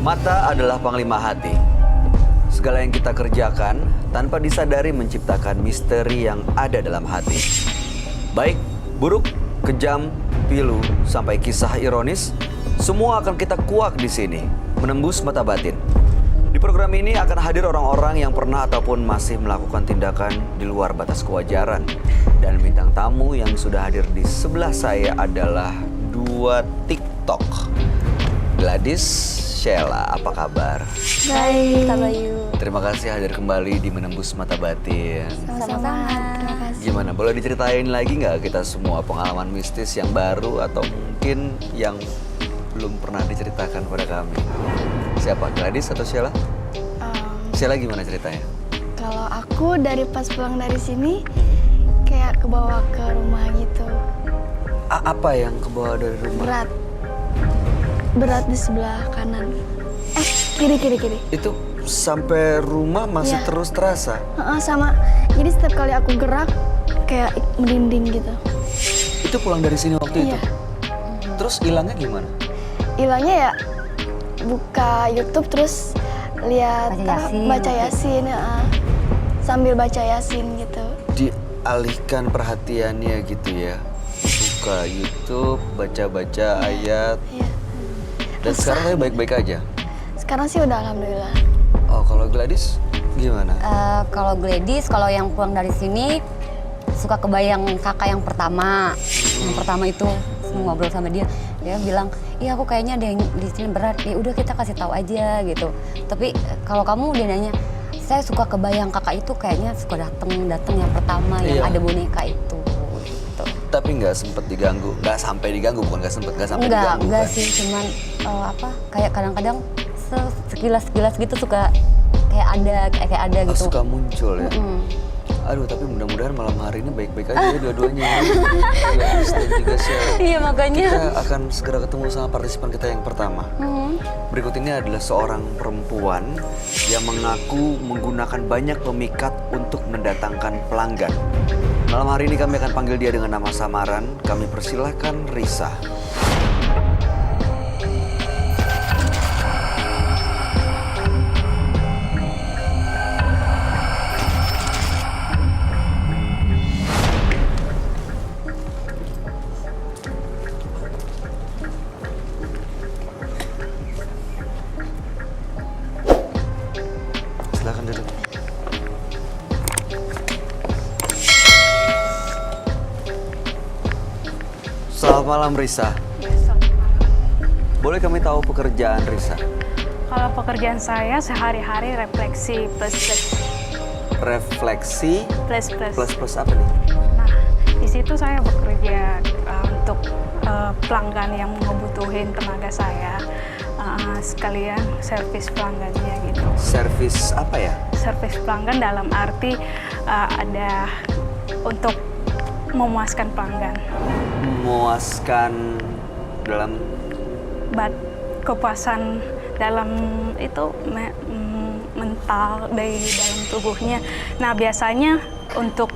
Mata adalah panglima hati. Segala yang kita kerjakan tanpa disadari menciptakan misteri yang ada dalam hati. Baik, buruk, kejam, pilu, sampai kisah ironis, semua akan kita kuak di sini, menembus mata batin. Di program ini akan hadir orang-orang yang pernah ataupun masih melakukan tindakan di luar batas kewajaran. Dan bintang tamu yang sudah hadir di sebelah saya adalah dua TikTok. Gladys, Sheila, apa kabar? Baik, Kak Bayu. Terima kasih hadir kembali di Menembus Mata Batin. Sama-sama. Terima kasih. Gimana, boleh diceritain lagi nggak kita semua pengalaman mistis yang baru atau mungkin yang belum pernah diceritakan pada kami? Siapa, Gladys atau Sheila? Sheila gimana ceritanya? Kalau aku dari pas pulang dari sini kayak kebawa ke rumah gitu. Apa yang kebawa dari rumah? Berat di sebelah kanan. Kiri. Itu sampai rumah masih Iya. terus terasa? Sama. Jadi setiap kali aku gerak kayak merinding gitu. Itu pulang dari sini waktu itu? Iya. Terus hilangnya gimana? Hilangnya ya buka YouTube terus lihat baca Yasin. Sambil baca Yasin gitu. Dialihkan perhatiannya gitu ya? Buka YouTube, baca-baca ayat. Iya. Dan sekarang saya baik-baik aja? Sekarang sih udah alhamdulillah. Oh, kalau Gladys gimana? Kalau Gladys, kalau yang pulang dari sini suka kebayang kakak yang pertama. Yang pertama itu ngobrol sama dia bilang, iya aku kayaknya ada yang di sini berat. Ya udah kita kasih tahu aja gitu. Tapi kalau kamu dia nanya, saya suka kebayang kakak itu kayaknya suka datang yang pertama yang ada boneka itu. Gitu. Tapi nggak sempet diganggu, nggak sampai diganggu, bukan nggak sampai diganggu. Enggak kan? sih, cuman kayak kadang-kadang sekilas gitu suka kayak ada gitu. Suka muncul ya. Aduh, tapi mudah-mudahan malam hari ini baik-baik aja ya dua-duanya. Gladys dan juga Sheila. Iya makanya. Kita akan segera ketemu sama partisipan kita yang pertama. Berikut ini adalah seorang perempuan yang mengaku menggunakan banyak pemikat untuk mendatangkan pelanggan. Malam hari ini kami akan panggil dia dengan nama samaran. Kami persilahkan Risa. Silakan duduk. Selamat malam Risa. Boleh kami tahu pekerjaan Risa? Kalau pekerjaan saya sehari-hari refleksi plus. Refleksi Plus. plus apa nih? Nah, di situ saya bekerja untuk pelanggan yang ngebutuhin tenaga saya, sekalian servis pelanggannya gitu. Servis apa ya? Servis pelanggan dalam arti ada untuk memuaskan pelanggan. Memuaskan dalam Kepuasan dalam itu mental dari dalam tubuhnya. Nah, biasanya untuk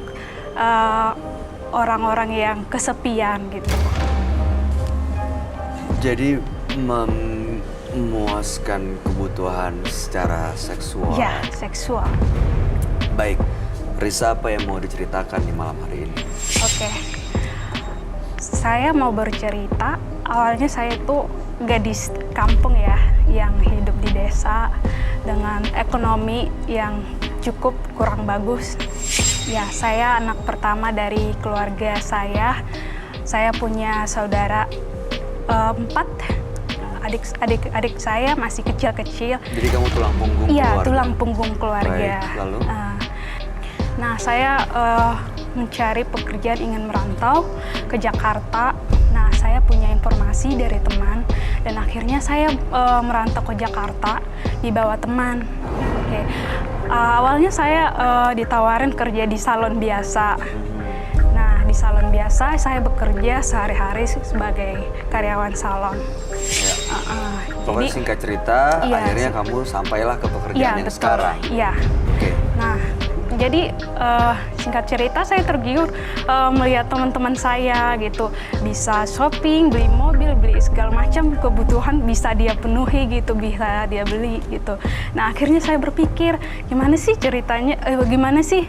orang-orang yang kesepian gitu. Jadi memuaskan kebutuhan secara seksual. Ya, seksual. Baik, Risa apa yang mau diceritakan di malam hari ini? Oke. Saya mau bercerita, awalnya saya itu gadis kampung ya, yang hidup di desa dengan ekonomi yang cukup kurang bagus. Ya, saya anak pertama dari keluarga saya. Saya punya saudara 4. Adik saya masih kecil-kecil. Jadi kamu tulang punggung Iya, keluarga? tulang punggung keluarga. Baik, lalu? Nah, saya mencari pekerjaan, ingin merantau ke Jakarta. Nah, saya punya informasi dari teman dan akhirnya saya merantau ke Jakarta di bawah teman. Oke. Awalnya saya ditawarin kerja di salon biasa. Nah, di salon biasa saya bekerja sehari-hari sebagai karyawan salon. Ya. Pokoknya Jadi, singkat cerita, iya, akhirnya kamu sampailah ke pekerjaan yang betul. sekarang. Iya. Oke. Nah, Jadi singkat cerita saya tergiur melihat teman-teman saya gitu bisa shopping, beli mobil, beli segala macam kebutuhan bisa dia penuhi gitu, bisa dia beli gitu. Nah akhirnya saya berpikir gimana sih ceritanya, gimana sih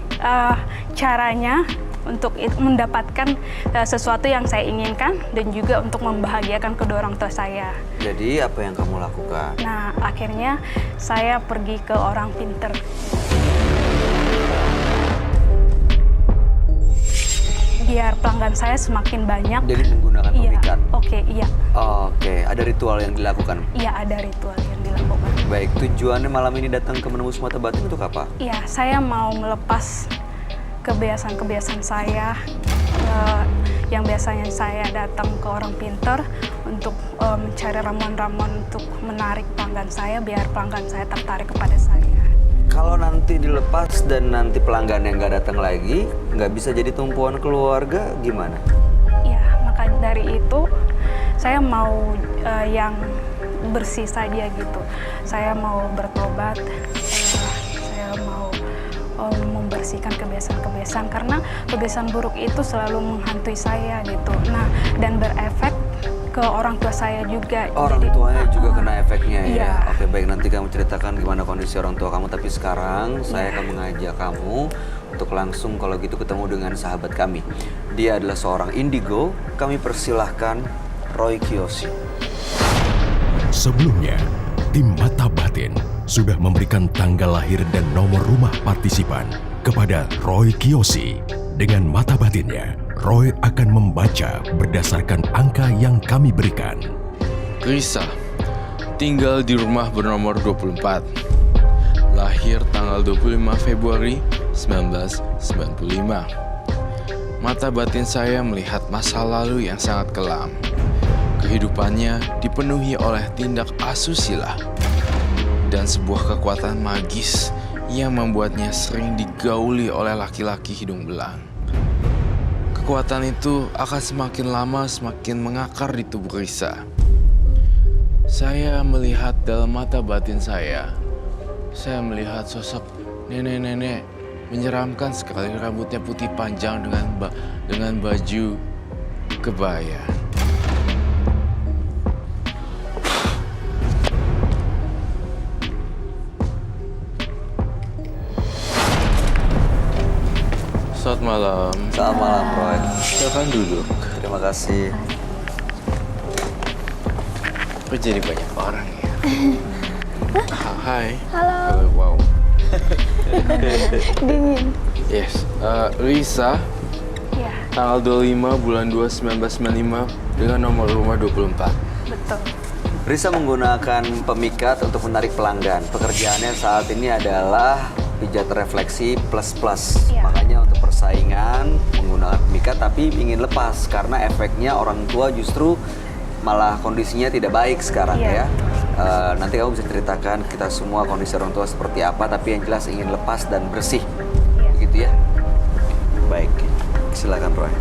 caranya untuk mendapatkan sesuatu yang saya inginkan dan juga untuk membahagiakan kedua orang tua saya. Jadi apa yang kamu lakukan? Nah, akhirnya saya pergi ke orang pinter. Biar pelanggan saya semakin banyak. Jadi menggunakan Iya, pemikat? iya. Oke, ada ritual yang dilakukan? Iya, ada ritual yang dilakukan. Baik, tujuannya malam ini datang ke Menembus Mata Batin untuk apa? Iya, saya mau melepas kebiasaan-kebiasaan saya yang biasanya saya datang ke orang pinter untuk mencari ramuan-ramuan untuk menarik pelanggan saya biar pelanggan saya tertarik kepada saya. Kalau nanti dilepas dan nanti pelanggan yang nggak datang lagi, nggak bisa jadi tumpuan keluarga, gimana? Ya, maka dari itu saya mau yang bersih saja gitu. Saya mau bertobat, saya mau membersihkan kebiasaan-kebiasaan karena kebiasaan buruk itu selalu menghantui saya gitu. Nah, dan berefek ke orang tua saya juga. Orang tuanya juga kena efeknya ya. Iya. Oke, baik, nanti kamu ceritakan gimana kondisi orang tua kamu. Tapi sekarang saya akan mengajak kamu untuk langsung kalau gitu ketemu dengan sahabat kami. Dia adalah seorang indigo. Kami persilahkan Roy Kiyoshi. Sebelumnya, tim Mata Batin sudah memberikan tanggal lahir dan nomor rumah partisipan kepada Roy Kiyoshi. Dengan mata batinnya, Roy akan membaca berdasarkan angka yang kami berikan. Risa, tinggal di rumah bernomor 24. Lahir tanggal 25 Februari 1995. Mata batin saya melihat masa lalu yang sangat kelam. Kehidupannya dipenuhi oleh tindak asusila dan sebuah kekuatan magis yang membuatnya sering digauli oleh laki-laki hidung belang. Kekuatan itu akan semakin lama semakin mengakar di tubuh Risa. Saya melihat dalam mata batin saya melihat sosok nenek-nenek menyeramkan sekali, rambutnya putih panjang dengan baju kebaya. Selamat malam. Selamat malam, Roy. Silakan duduk. Terima kasih. Kok jadi banyak orang ya? Hai. Halo. Wow. Dingin. Yes. Risa, Ya, tanggal 25 bulan 2 1995 dengan nomor rumah 24. betul. Risa menggunakan pemikat untuk menarik pelanggan. Pekerjaannya saat ini adalah pijat refleksi plus-plus. Iya. Makanya untuk persaingan menggunakan pemikat tapi ingin lepas karena efeknya orang tua justru malah kondisinya tidak baik sekarang Iya. ya. Nanti kamu bisa ceritakan kita semua kondisi orang tua seperti apa, tapi yang jelas ingin lepas dan bersih. Iya. Begitu ya? Baik, silakan Roy.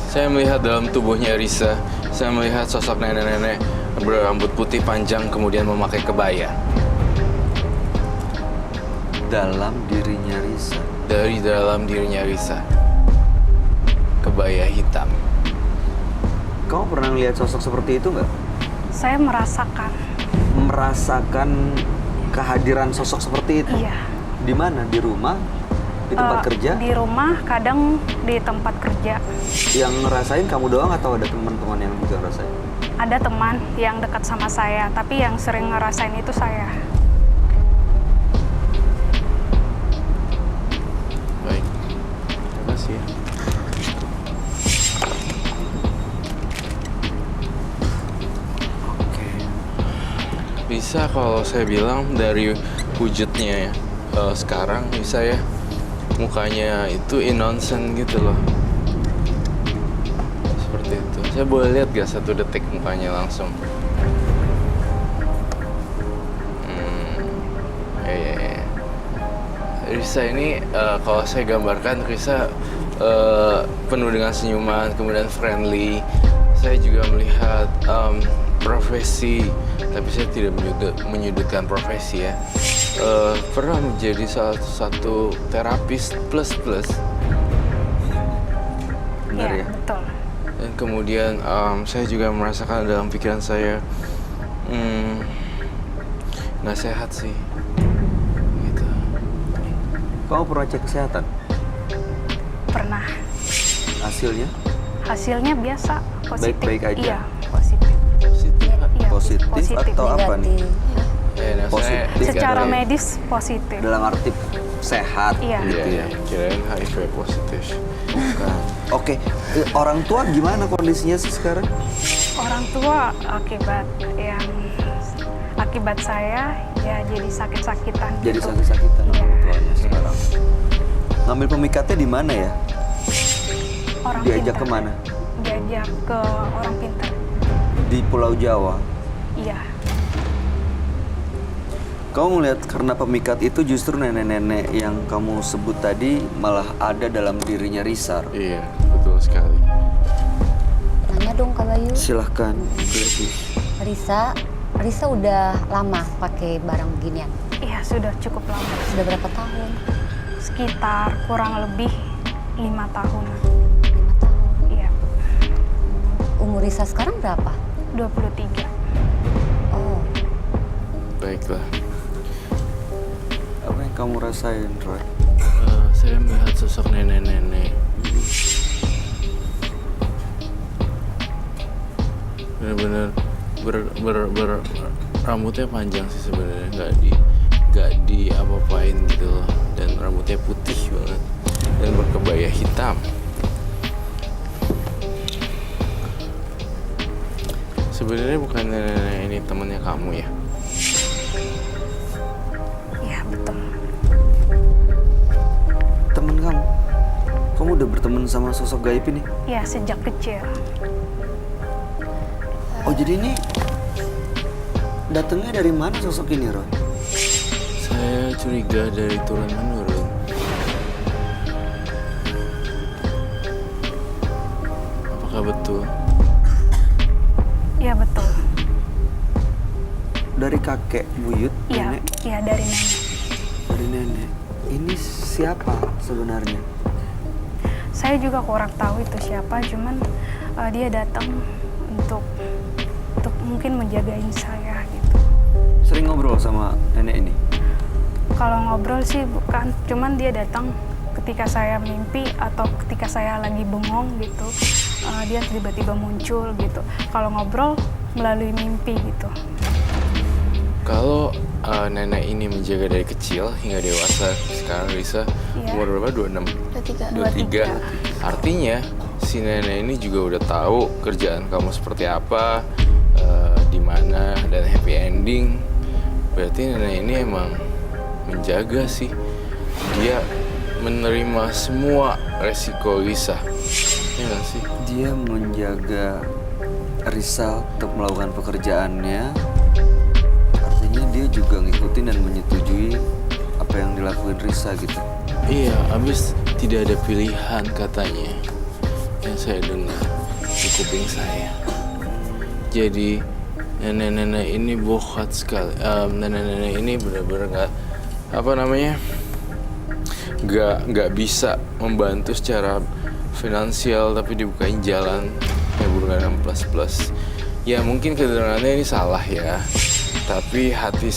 Saya melihat dalam tubuhnya Risa, saya melihat sosok nenek-nenek berambut putih panjang kemudian memakai kebaya. Dalam dirinya Risa. Dari dalam dirinya Risa, kebaya hitam. Kamu pernah lihat sosok seperti itu nggak? Saya merasakan. Merasakan kehadiran sosok seperti itu? Iya. Di mana? Di rumah? Di tempat kerja? Di rumah, kadang di tempat kerja. Yang ngerasain kamu doang atau ada teman-teman yang juga ngerasain? Ada teman yang dekat sama saya, tapi yang sering ngerasain itu saya. Baik, terima kasih ya. Oke. Bisa kalau saya bilang dari wujudnya ya, sekarang bisa ya, mukanya itu innocent gitu loh. Seperti itu. Saya boleh lihat gak 1 detik mukanya langsung? Ya. Risa ini kalau saya gambarkan Risa penuh dengan senyuman, kemudian friendly. Saya juga melihat profesi, tapi saya tidak menyudutkan profesi ya. Pernah menjadi salah satu terapis plus. Benar Iya, ya? betul. Dan kemudian saya juga merasakan dalam pikiran saya nggak sehat sih. Gitu. Kamu pernah cek kesehatan? Pernah. Hasilnya? Hasilnya biasa, positif. Baik-baik aja? Iya, positif. Positif. Iya, Positif atau apa nih? Negatif. Positif. Secara Dari- medis positif. Dalam arti sehat Iya. gitu ya? Kirain HIV positif. Bukan. Oke, orang tua gimana kondisinya sih sekarang? Orang tua akibat saya ya jadi sakit-sakitan. Jadi gitu. sakit-sakitan Iya. orang tuanya sekarang. Ngambil pemikatnya di mana ya? Orang Diajak pintar. kemana? Diajak ke orang pintar. Di Pulau Jawa. Iya. Kamu melihat karena pemikat itu justru nenek-nenek yang kamu sebut tadi malah ada dalam dirinya Risar. Iya, betul sekali. Nanya dong Kak Bayu. Silahkan. Risa udah lama pakai barang beginian. Iya, sudah cukup lama. Sudah berapa tahun? Sekitar kurang lebih 5 tahunan. 5 tahun. Iya, Umur Risa sekarang berapa? 23. Oh, Baiklah. Apa yang kamu rasain, Roy? Saya melihat sosok nenek-nenek. Benar-benar rambutnya panjang sih sebenarnya, nggak di apa-apain gitu loh, dan rambutnya putih banget dan berkebaya hitam. Sebenarnya bukan nenek ini temannya kamu ya? Iya, betul. Temen kamu? Kamu udah berteman sama sosok gaib ini? Iya, sejak kecil. Oh, jadi ini datangnya dari mana sosok ini, Roy? Saya curiga dari turun menurun. Apakah betul? Iya, betul. Dari kakek buyut, Iya, nenek, iya dari nenek. dari nenek. Ini siapa sebenarnya? Saya juga kurang tahu itu siapa, cuman dia datang untuk mungkin menjagain saya gitu. Sering ngobrol sama nenek ini? Kalau ngobrol sih bukan, cuman dia datang ketika saya mimpi atau ketika saya lagi bengong gitu. Dia tiba-tiba muncul gitu. Kalau ngobrol melalui mimpi gitu. Kalau nenek ini menjaga dari kecil hingga dewasa, sekarang Risa Iya. umur berapa? 26? 23. 23. Artinya si nenek ini juga udah tahu kerjaan kamu seperti apa, di mana, dan happy ending. Berarti nenek ini emang menjaga sih. Dia menerima semua resiko Risa. Ya nggak sih? Dia menjaga Risa untuk melakukan pekerjaannya. Artinya dia juga ngikutin dan menyetujui apa yang dilakuin Risa gitu. Iya, abis tidak ada pilihan katanya yang saya dengar di kuping saya. Jadi nenek-nenek ini bohong sekali. Nenek-nenek ini benar-benar nggak bisa membantu secara finansial, tapi dibukain jalan yang berulang plus. Ya mungkin kedengarannya ini salah ya, tapi hati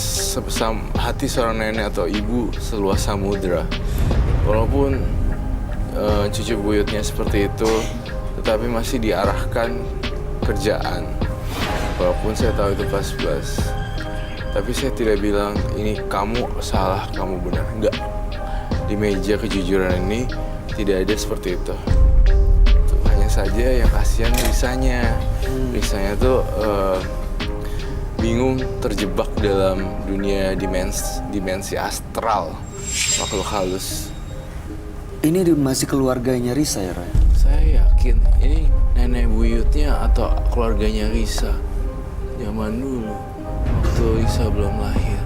seorang nenek atau ibu seluas samudra. Walaupun cucu buyutnya seperti itu, tetapi masih diarahkan kerjaan. Walaupun saya tahu itu plus. Tapi saya tidak bilang ini kamu salah, kamu benar. Enggak. Di meja kejujuran ini tidak ada seperti itu. Hanya saja yang kasihan Risanya. Risanya tuh bingung, terjebak dalam dunia dimensi astral, makhluk halus. Ini masih keluarganya Risa ya, Roy? Saya yakin ini nenek buyutnya atau keluarganya Risa zaman dulu waktu Risa belum lahir.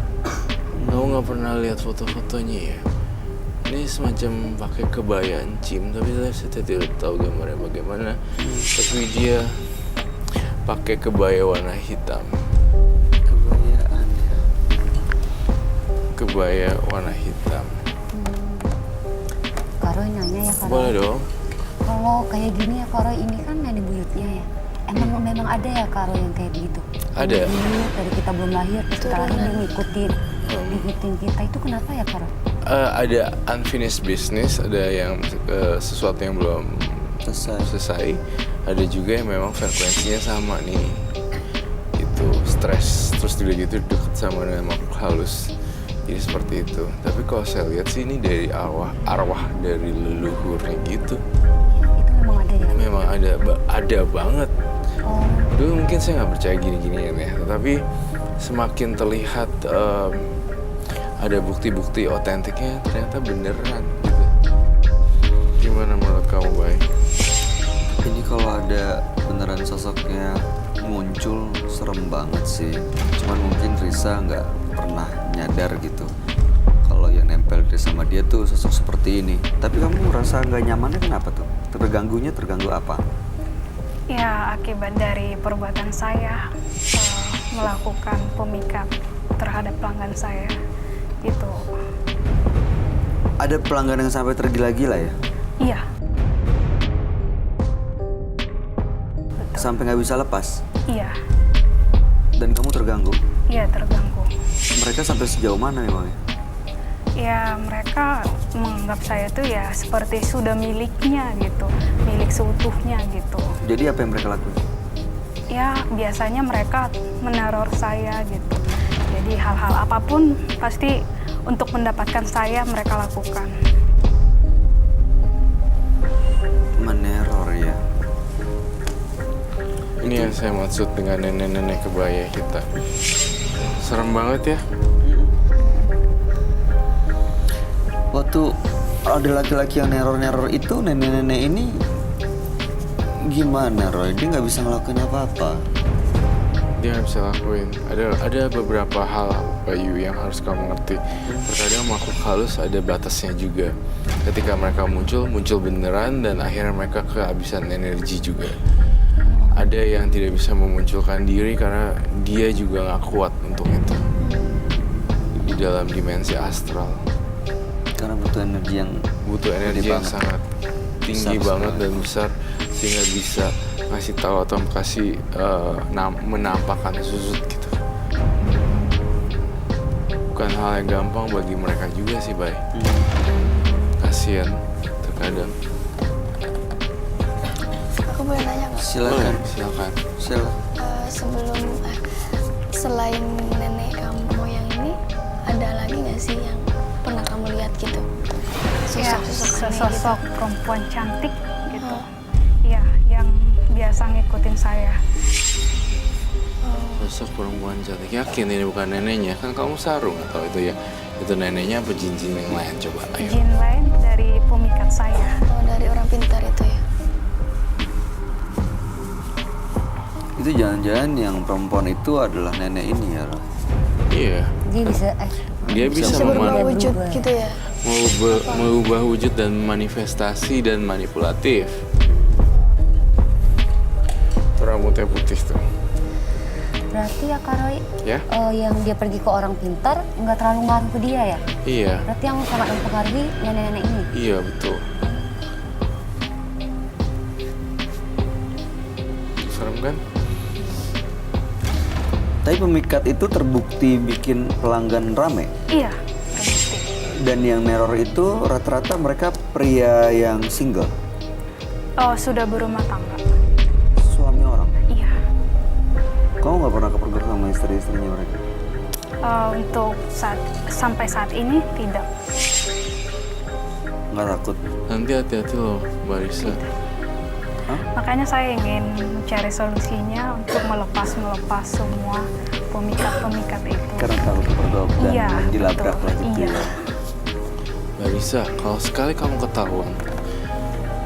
Kamu nggak pernah lihat foto-fotonya ya? Ini semacam pakai kebaya encim, tapi saya tidak tahu gambarnya bagaimana. Tapi dia pakai kebaya warna hitam. Kebayaan ya. Kebaya warna hitam. Kak Roy nanya ya Kak Roy. Boleh dong. Kalau kayak gini ya Kak Roy, ini kan nenek buyutnya ya. Memang ada ya Kak Roy yang kayak begitu? Ada. Buyut dari kita belum lahir, terus sekarang dia ngikutin kita. Itu kenapa ya Kak Roy? Ada unfinished business, ada yang sesuatu yang belum selesai. Ada juga yang memang frekuensinya sama nih. Itu stres, terus juga gitu deket sama dengan makhluk halus. Jadi seperti itu. Tapi kalau saya lihat sih ini dari arwah dari leluhurnya gitu. Itu memang ada ya? Memang ada banget. Oh, Dulu mungkin saya nggak percaya gini-ginian ya, tetapi semakin terlihat ada bukti-bukti otentiknya ternyata beneran gitu. Gimana menurut kamu, Bay? Ini kalau ada beneran sosoknya muncul, serem banget sih. Cuman mungkin Risa nggak pernah nyadar gitu kalau yang nempel sama dia tuh sosok seperti ini. Tapi kamu merasa nggak nyamannya kenapa tuh? Terganggu apa? Ya, akibat dari perbuatan saya melakukan pemikat terhadap pelanggan saya. Gitu. Ada pelanggan yang sampai tergila-gila ya? Iya. Betul. Sampai nggak bisa lepas? Iya. Dan kamu terganggu? Iya, terganggu. Mereka sampai sejauh mana memangnya? Ya, mereka menganggap saya tuh ya seperti sudah miliknya gitu. Milik seutuhnya gitu. Jadi apa yang mereka lakukan? Ya, biasanya mereka meneror saya gitu. Jadi hal-hal apapun pasti untuk mendapatkan saya mereka lakukan. Meneror ya? Ini yang saya maksud dengan nenek-nenek kebaya kita. Serem banget ya. Waktu ada laki-laki yang neror-neror itu, nenek-nenek ini gimana, Roy? Dia nggak bisa ngelakuin apa-apa. Dia nggak bisa lakuin. Ada beberapa hal, Bayu, yang harus kamu ngerti. Terkadang makhluk halus ada batasnya juga. Ketika mereka muncul beneran dan akhirnya mereka kehabisan energi juga. Ada yang tidak bisa memunculkan diri karena dia juga nggak kuat untuk itu. Di dalam dimensi astral. Karena butuh energi yang Yang sangat tinggi besar banget sekali. dan besar sehingga bisa ngasih tahu atau kasih menampakkan susut gitu. Bukan hal yang gampang bagi mereka juga sih, Bay. Kasian terkadang. Aku boleh nanya nggak? Silakan. Silakan. Selain nenek kamu yang ini, ada lagi nggak sih yang pernah kamu lihat gitu? Ya, Sosok-sosok aneh sesosok perempuan cantik gitu. Iya, yang biasa ngikutin saya. Sosok perempuan cantik. Yakin ini bukan neneknya? Kan kamu sarung atau itu ya? Itu neneknya apa jin-jin yang lain? Coba ayo. Jin lain dari pemikat saya. Oh, dari orang pintar itu ya? Itu jangan-jangan yang perempuan itu adalah nenek ini ya, Roy? Iya. dia bisa Bisa Berubah meman- wujud gitu ya? mengubah wujud dan manifestasi dan manipulatif. Itu rambutnya putih tuh. Berarti ya Kak Roy, Ya? yang dia pergi ke orang pintar nggak terlalu ngaruh ke dia ya? Iya. Berarti yang sangat mempengaruhi nenek-nenek ini. Iya, betul. Serem kan? Tapi pemikat itu terbukti bikin pelanggan rame. Iya, terbukti. Dan yang neror itu rata-rata mereka pria yang single. Oh, sudah berumah tangga. Suami orang. Iya. Kamu nggak pernah kepergok sama istri-istrinya mereka? Untuk sampai saat ini tidak. Nggak takut? Nanti hati-hati loh, Barisa. Makanya saya ingin mencari solusinya untuk melepas semua pemikat-pemikat itu. Karena takut kepergok dan Iya, dilabrak betul. lah gitu Iya. ya. Barisa, kalau sekali kamu ketahuan,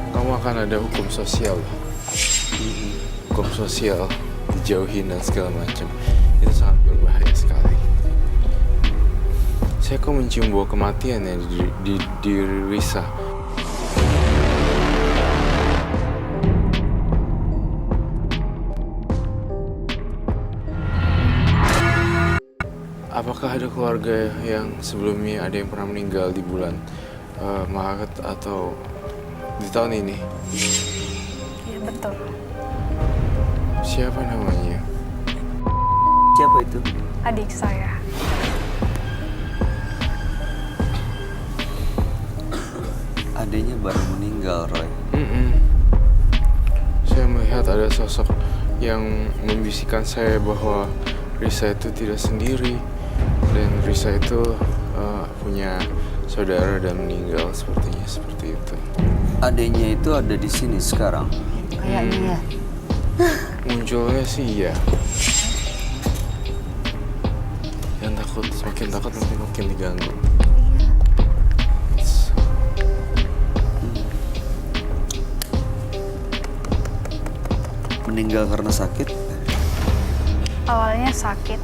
kamu akan ada hukum sosial. Hukum sosial, dijauhin dan segala macam. Itu sangat berbahaya sekali. Saya kok mencium bau kematian ya di Risa. apakah ada keluarga yang sebelumnya ada yang pernah meninggal di bulan Maret atau di tahun ini? Iya betul. Siapa namanya? Siapa itu? Adik saya. Adanya baru meninggal, Roy. Saya melihat ada sosok yang membisikkan saya bahwa Risa itu tidak sendiri dan Risa itu punya saudara dan meninggal, sepertinya seperti itu. Adanya itu ada di sini sekarang. Kayaknya ya. Munculnya sih iya. Yang takut, semakin takut nanti makin diganggu. Meninggal karena sakit, Awalnya sakit,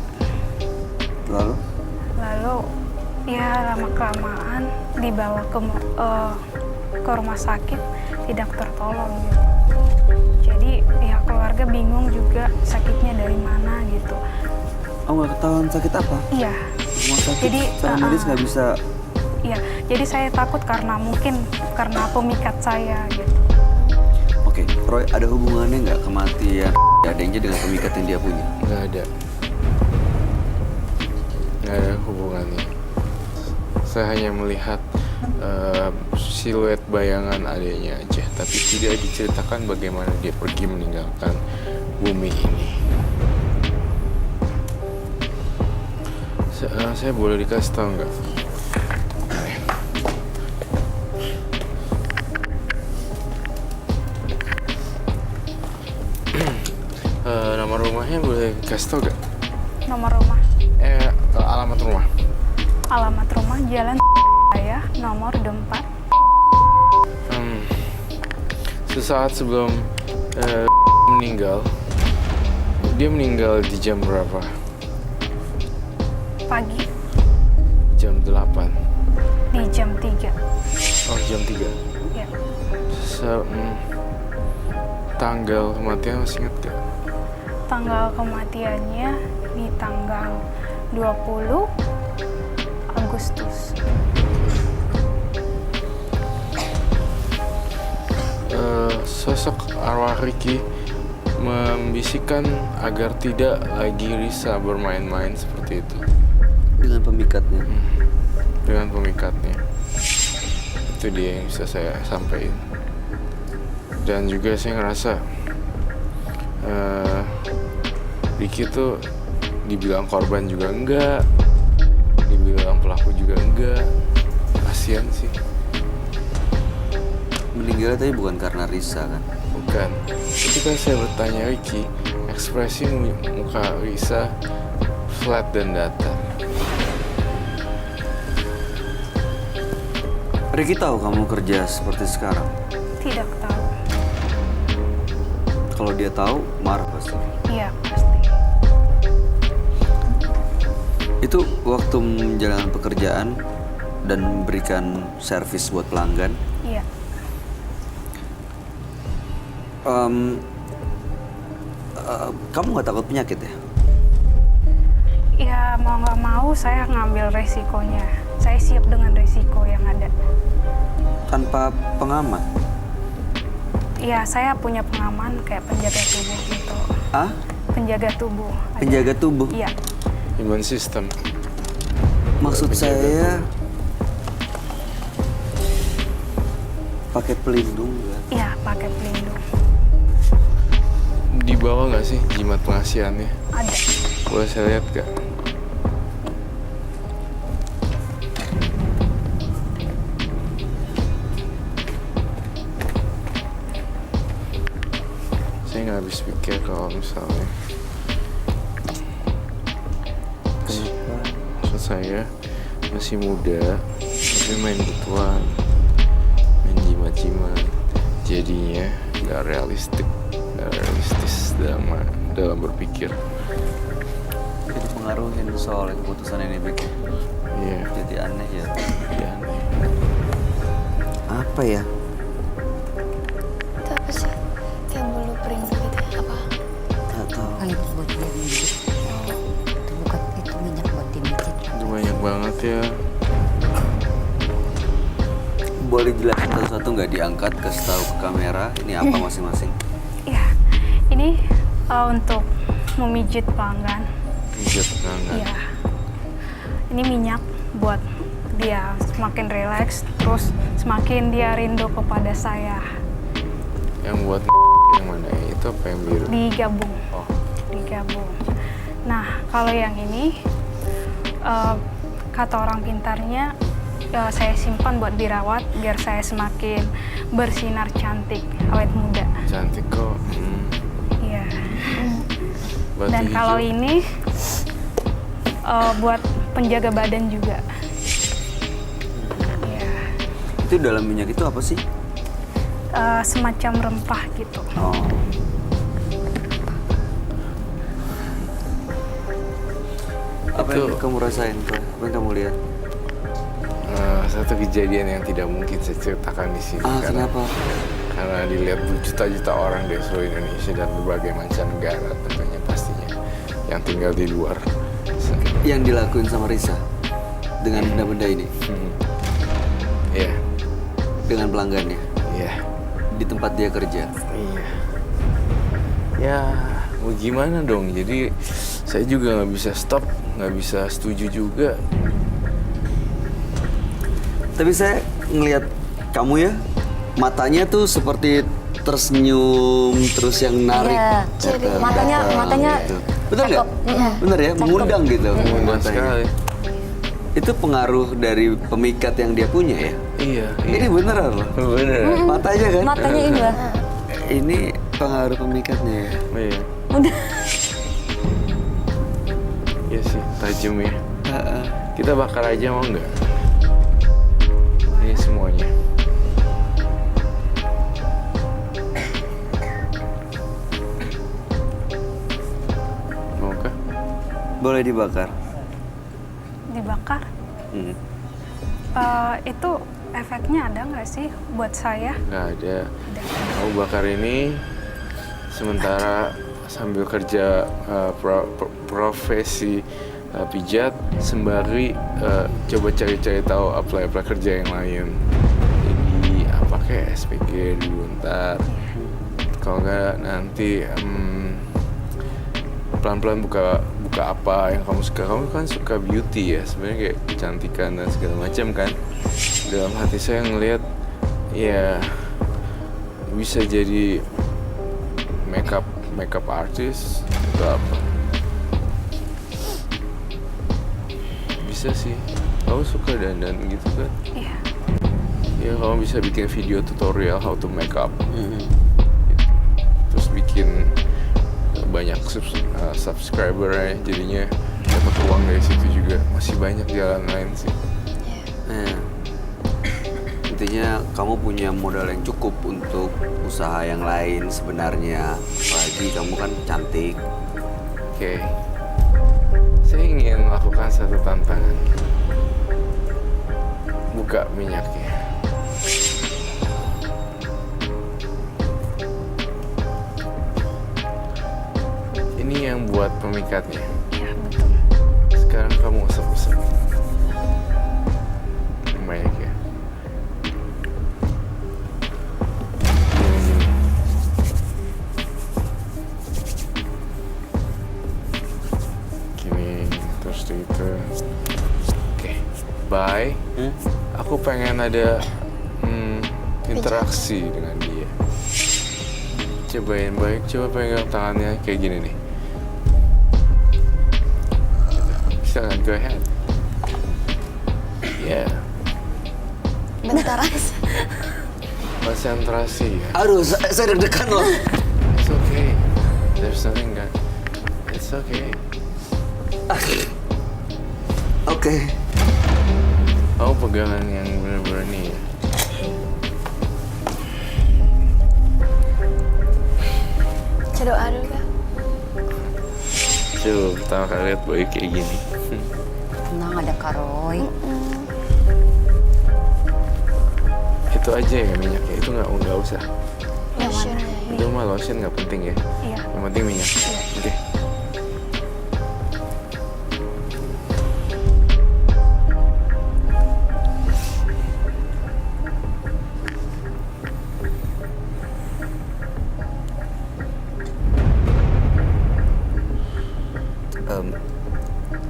lalu lalu ya lama-kelamaan dibawa ke rumah sakit, tidak tertolong gitu. Jadi pihak keluarga bingung juga sakitnya dari mana gitu. oh nggak ketahuan sakit apa? Iya, Rumah sakit Jadi, secara medis nggak bisa. iya. Jadi saya takut karena mungkin karena pemikat saya gitu. Oke, Roy, ada hubungannya nggak kematian adanya dengan pemikat yang dia punya? Nggak ada. Nggak ada hubungannya. Saya hanya melihat siluet bayangan adanya aja, tapi tidak diceritakan bagaimana dia pergi meninggalkan bumi ini. Saya boleh dikasih tahu nggak? Nama rumahnya boleh kasih tau gak? Nomor rumah, Alamat rumah. alamat rumah Jalan saya nomor 24. Sesaat sebelum meninggal, dia meninggal di jam berapa? Pagi Jam 8. di jam 3. Oh, jam 3. Ya, Tanggal kematian masih ingat gak? tanggal kematiannya di tanggal 20 Agustus. Sosok arwah Ricky membisikkan agar tidak lagi Risa bermain-main seperti itu Dengan pemikatnya. dengan pemikatnya. Itu dia yang bisa saya sampaikan. Dan juga saya ngerasa Ricky tuh dibilang korban juga enggak, dibilang pelaku juga enggak. Kasian sih. Meninggalnya tapi bukan karena Risa kan? Bukan. Ketika saya bertanya Ricky, ekspresi muka Risa flat dan datar. Ricky tahu kamu kerja seperti sekarang. Tidak tahu. Kalau dia tahu, marah pasti. Iya, pasti. Itu waktu menjalankan pekerjaan dan memberikan servis buat pelanggan. Iya. Kamu nggak takut penyakit ya? Ya mau nggak mau saya ngambil resikonya. Saya siap dengan resiko yang ada. Tanpa pengaman? Iya, saya punya pengaman kayak penjaga tubuh gitu. Ah? Penjaga tubuh. Ada. Penjaga tubuh? Iya. Imun sistem. Maksud Penjaga saya pakai pelindung nggak? Iya, pakai pelindung. Di bawah nggak sih jimat pengasihannya? Ada. Boleh saya lihat gak? Saya nggak habis pikir kalau misalnya maksud saya masih muda tapi main gituan, main jimat-jimat, jadinya nggak realistis dalam berpikir. Jadi pengaruhin soal keputusan ini bikin. Iya, Jadi aneh ya. iya aneh. Apa ya? Itu apa sih? Kayak blueprint gitu ya? Apa? Nggak tahu. Kali buat dia minyak. Itu bukan itu minyak buat dimicin. Ya, Boleh jelasin satu-satu nggak diangkat, kasih tahu ke kamera ini apa masing-masing? Ya, ini untuk memijit pelanggan. pijat pelanggan. Iya. Ini minyak buat dia semakin rileks, terus semakin dia rindu kepada saya. Yang buat yang mana ya? Itu apa yang biru? Digabung. Oh, Digabung. Nah, kalau yang ini kata orang pintarnya saya simpan buat dirawat biar saya semakin bersinar cantik, awet muda. cantik kok. Iya. Batu Dan hijau. kalau ini buat penjaga badan juga. Iya. Itu dalam minyak itu apa sih? Semacam rempah gitu. Oh. Apa yang Itu- kamu rasain, Kak? Apa yang kamu lihat? Satu kejadian yang tidak mungkin saya ceritakan di sini. Kenapa? Karena dilihat berjuta-juta orang di seluruh Indonesia dan berbagai mancanegara tentunya pastinya yang tinggal di luar. Yang dilakuin sama Risa dengan benda-benda ini, Iya, dengan pelanggannya iya, di tempat dia kerja. iya. Ya, mau gimana dong? Jadi saya juga nggak bisa stop, nggak bisa setuju juga. Tapi saya ngelihat kamu ya, matanya tuh seperti tersenyum terus yang narik. Iya. Cakep, Matanya- cakep, matanya gitu. Bener nggak? Iya. Bener ya, mengundang gitu. Mudah matanya. sekali. Itu pengaruh dari pemikat yang dia punya ya. Iya, Ini iya. beneran loh. Bener. Matanya kan? Matanya indah. Ini pengaruh pemikatnya ya. Iya, Udah. iya sih, tajam ya. Kita bakar aja mau nggak? Ini semuanya. Mau kah? Boleh dibakar. Dibakar. Hmm. Itu efeknya ada nggak sih buat saya? Nggak ada. Mau bakar ini sementara sambil kerja profesi pijat sembari coba cari-cari tahu apply kerja yang lain. Jadi apa kayak SPG dulu ntar. Kalau nggak nanti pelan-pelan buka apa yang kamu suka. Kamu kan suka beauty ya, sebenarnya kayak kecantikan dan segala macam kan. Dalam hati saya ngelihat ya bisa jadi makeup artist atau apa. Bisa sih. Kamu suka dandan gitu kan? Iya. Ya kamu bisa bikin video tutorial how to make up. Terus bikin banyak subscriber jadinya dapat uang dari situ juga. Masih banyak jalan lain sih. Nah, intinya kamu punya modal yang cukup untuk usaha yang lain sebenarnya. Apalagi kamu kan cantik. Oke. Saya ingin melakukan satu tantangan. Buka minyaknya. Ini yang buat pemikatnya. Iya, betul. Sekarang kamu usap-usap. Banyak ya. Gini. Gini, terus itu. Oke, bye. Aku pengen ada interaksi dengan dia. Cobain baik, coba pegang tangannya kayak gini nih. Bisa kan? Go ahead. Yeah. Bentar aja. Konsentrasi ya. Aduh, saya deg-degan loh. It's okay. There's nothing kan. It's okay. Oke. Kamu pegangan yang bener-bener nih ya. Saya doa dulu Kak. Coba pertama kali lihat bayi kayak gini. Tenang, ada Karoy. Itu aja ya minyaknya. Itu nggak usah. Lotion. Itu mah lotion nggak penting ya. Iya. Yang penting minyak. Oke.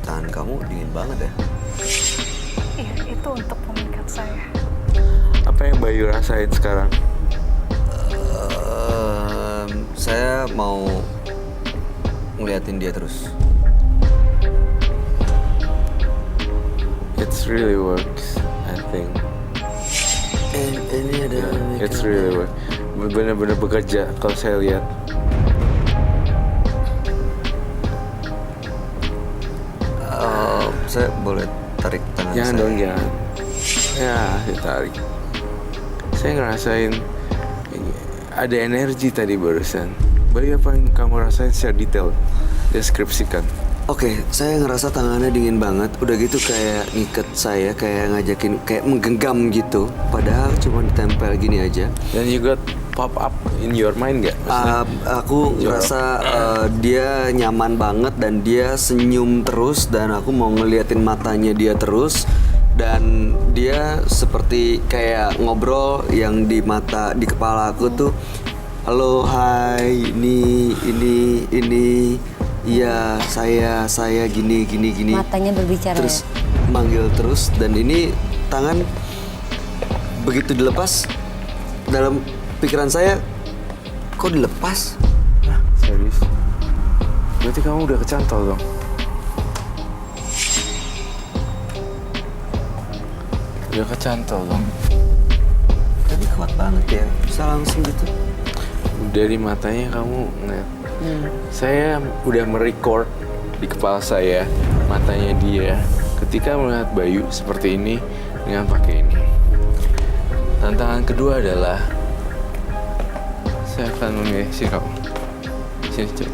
Tangan kamu dingin banget ya. Iya, itu untuk pemikat saya. Apa yang Bayu rasain sekarang? Saya mau ngeliatin dia terus. It's really works, I think. Ini ada. It's really work. Bener-bener bekerja kalau saya lihat. Saya boleh tarik tangan Jangan saya? dong, jangan. Ya, ditarik. Saya ngerasain ada energi tadi barusan. Bayu, apa yang kamu rasain secara detail? Deskripsikan. Oke, saya ngerasa tangannya dingin banget. Udah gitu kayak ngiket saya, kayak ngajakin, kayak menggenggam gitu. Padahal cuma ditempel gini aja. Dan you got pop up in your mind gak? Aku ngerasa dia nyaman banget dan dia senyum terus dan aku mau ngeliatin matanya dia terus. Dan dia seperti kayak ngobrol yang di kepala aku tuh, halo, hai, ini, iya, saya gini. Matanya berbicara. Terus manggil terus dan ini tangan begitu dilepas dalam pikiran saya, kok dilepas? Hah, serius? Berarti kamu udah kecantol dong? Udah kecantol dong? Tapi kuat banget ya, bisa langsung gitu. Dari matanya kamu ngeliat. Saya udah merecord di kepala saya matanya dia ketika melihat Bayu seperti ini dengan pakai ini. Tantangan kedua adalah saya akan memilih si kamu. Sini, cek.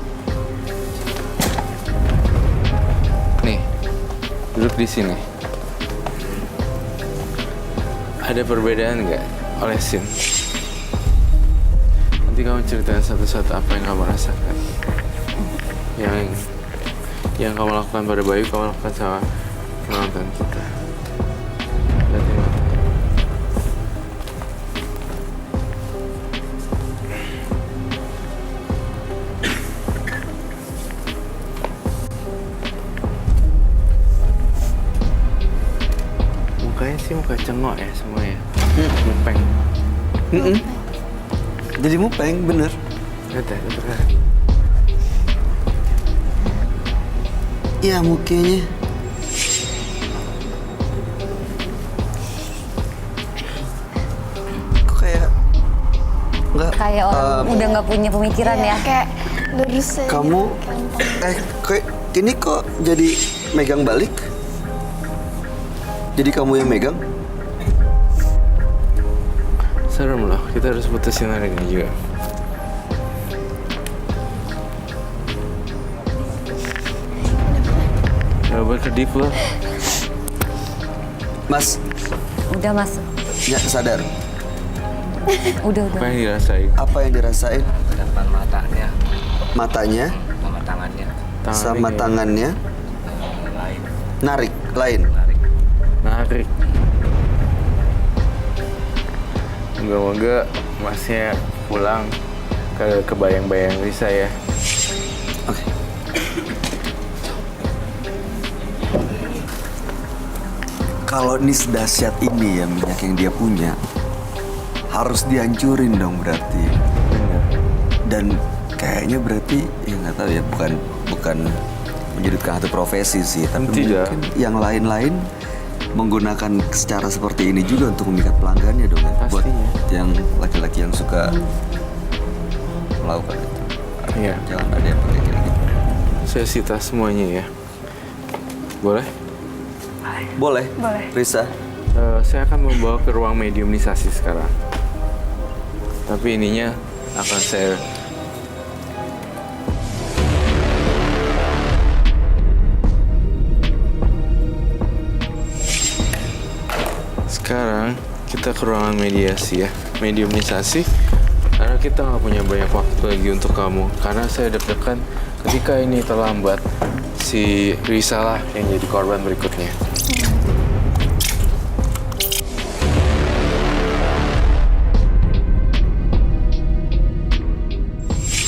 Nih, duduk di sini. Ada perbedaan nggak oleh Sin? Nanti kamu ceritain satu-satu apa yang kamu rasakan. Yang kamu lakukan pada Bayu, kamu lakukan sama penonton kita. Lihatin mata. Mukanya sih muka cengok ya semuanya. Mupeng. Jadi mupeng, bener. Lihat ya, lihat. Iya, mukanya. Kok kayak nggak? Kayak orang udah nggak punya pemikiran ya. Kayak lurus aja. Kamu, kayak ini kok jadi megang balik? Jadi kamu yang megang? Serem loh, kita harus putusin hari ini juga. Gak berkedip loh. Mas, Udah mas, ya sadar. udah. Apa yang dirasain? Apa yang dirasain? depan matanya Matanya sama tangannya sama kayak tangannya lain lain. narik. Moga-moga masnya pulang ke kebayang-bayang Risa ya. Oke. Kalau ini sedahsyat ini ya minyak yang dia punya, harus dihancurin dong berarti. Bener. Dan kayaknya berarti ya nggak tahu ya, bukan menjadikan satu profesi sih, tapi Tidak. mungkin yang lain-lain menggunakan secara seperti ini juga untuk memikat pelanggannya dong ya. Buat Pastinya. yang laki-laki yang suka melakukan itu. Iya. Jangan ada yang pakai kayak gitu. Saya sita semuanya ya. Boleh? Boleh. Boleh. Risa. Saya akan membawa ke ruang mediumisasi sekarang. Tapi ininya akan saya sekarang kita ke ruangan mediasi ya, mediumisasi. Karena kita nggak punya banyak waktu lagi untuk kamu. Karena saya deg-degan ketika ini terlambat, si Risa lah yang jadi korban berikutnya.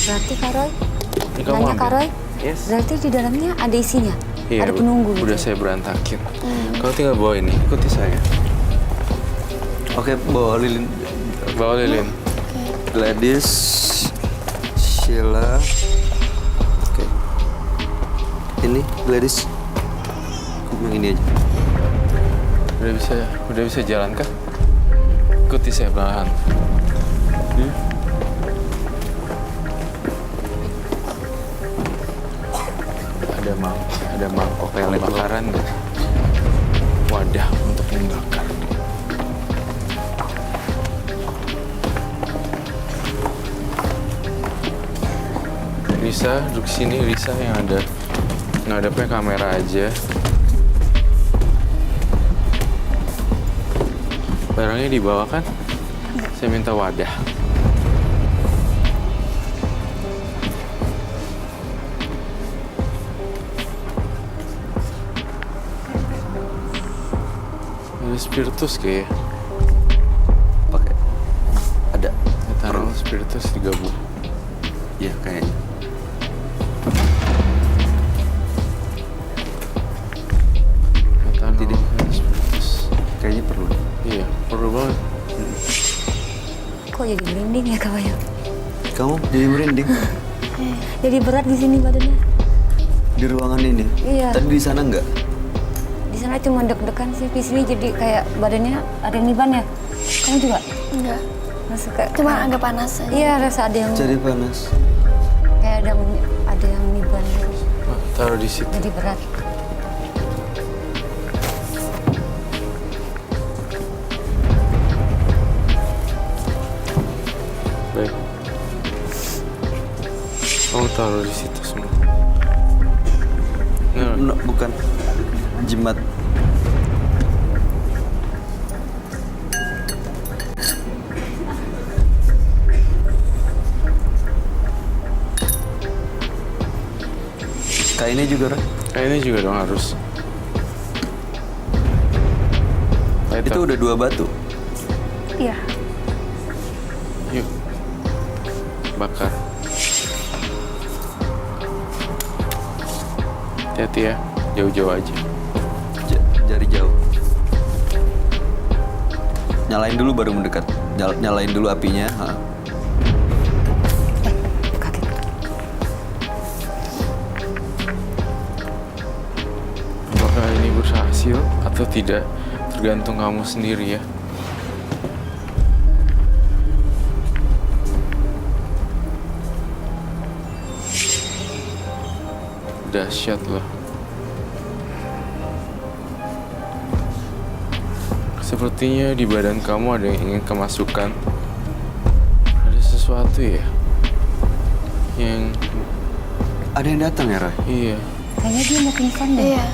Berarti Kak Roy, Ini kamu nanya Kak ambil. Roy, Yes. Berarti di dalamnya ada isinya? Iya, Ada penunggu gitu? udah saya berantakin. Kau tinggal bawa ini, ikuti saya. Oke, bawa lilin. Bawa lilin. Gladys, Sheila. Oke. Ini Gladys. Yang ini aja. Udah bisa jalan kah? Ikuti saya perlahan. Ada mangkok pembakaran dan wadah untuk membakar. Risa, duduk sini Risa, yang ada ngadepnya kamera aja. Barangnya dibawa kan? Saya minta wadah. Ada spiritus kayak. Pakai. Ada. Taruh spiritus digabung. Iya, kayaknya. Taruh Tidak. spiritus. Kayaknya perlu. Iya, perlu banget. Kok jadi merinding ya Kak Bayu? Kamu jadi merinding Jadi berat di sini badannya. di ruangan ini. Iya. Tadi di sana enggak? Di sana cuma deg-degan sih. Di sini jadi kayak badannya ada yang niban ya. Kamu juga? Enggak. Rasa kayak Cuma agak panas aja. Iya, rasa ada yang Jadi panas. kayak ada yang niban gitu. Nah, taruh di situ. Jadi berat. Baik. Kamu taruh di situ semua. Nah, No, bukan. Jimat. Kainnya juga, Ra. kayaknya juga dong harus. Itu udah 2 batu. Iya. Yuk. Bakar. Hati-hati ya, jauh-jauh aja. Jari jauh. Nyalain dulu baru mendekat. Nyalain dulu apinya. Ha. Kaget. Apakah ini berhasil atau tidak, tergantung kamu sendiri ya. Dahsyat loh. Sepertinya di badan kamu ada yang ingin kemasukan. Ada sesuatu ya? Yang... Ada yang datang ya, Ra? Iya. Kayaknya dia mau pingsan deh. Iya.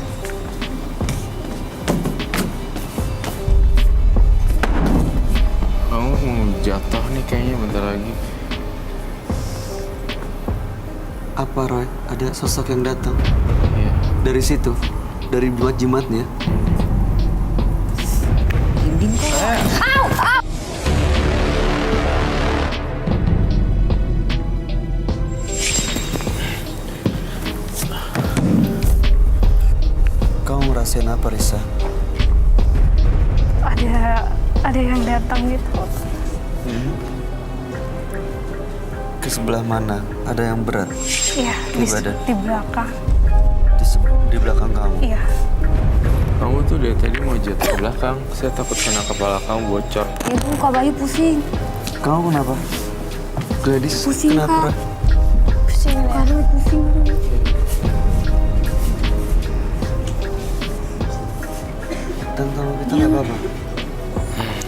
Kamu mau jatuh nih kayaknya bentar lagi. Apa, Roy? Ada sosok yang datang. Iya. Dari situ. Dari jimat-jimatnya. Merinding kok. Kamu ngerasain apa, Risa? Ada yang datang gitu. Ke sebelah mana? Ada yang berat? Iya, Di badan? di belakang. Di belakang kamu? Iya. Kamu tuh dari tadi mau jatuh ke belakang. Saya takut kena kepala kamu bocor. Ibu Kak Bayu pusing. Kamu kenapa? Gladys, Pusing, kenapa, Kak. Ra? Pusing Kak ya. Bayu pusing. Dan kamu kita nggak apa-apa?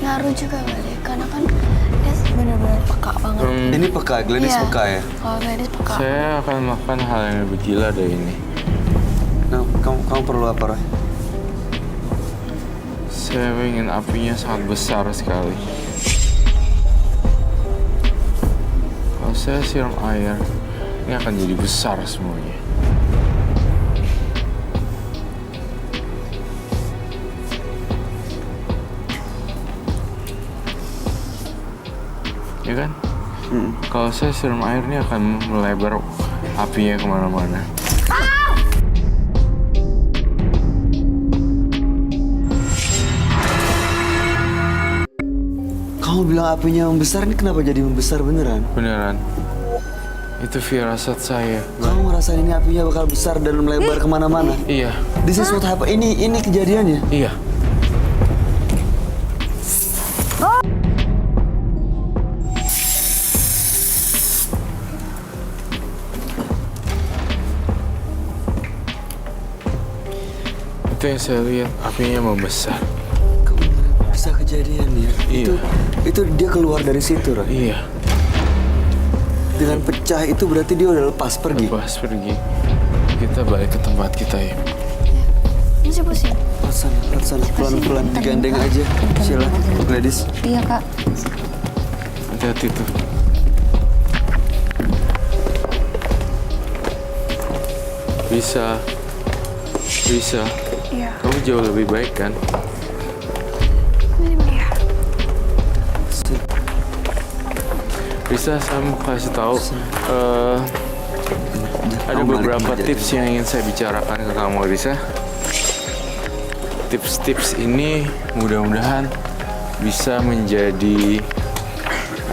Ngaruh juga kali. Karena kan dia benar-benar peka banget. Ini peka, Gladys Iya. peka ya? Kalau Gladys peka. Saya akan melakukan hal yang lebih gila dari ini. Nah, kamu perlu apa, Roy? Saya ingin apinya sangat besar sekali. Kalau saya siram air, ini akan jadi besar semuanya. Ya kan? Kalau saya siram air, ini akan melebar apinya kemana-mana. Kamu bilang apinya membesar, ini kenapa jadi membesar beneran? Beneran. Itu firasat saya. Kamu ngerasain ini apinya bakal besar dan melebar kemana-mana? Iya, This is what happened. Ini kejadiannya. iya. Itu yang saya lihat, apinya membesar. Kamu bisa kejadian ya? Iya. Itu dia keluar dari situ, Roy. Iya, Dengan pecah itu berarti dia udah lepas pergi. pas pergi. Kita balik ke tempat kita ya. Masih pusing. Lewat sana, pelan-pelan digandeng aja. Sheila, Gladys. Iya kak. Hati-hati tuh. Bisa. Iya. Kamu jauh lebih baik kan? Iya. Bisa saya mau kasih tahu ada Kamu balik beberapa aja. tips yang ingin saya bicarakan ke kamu, Risa. Tips-tips ini mudah-mudahan bisa menjadi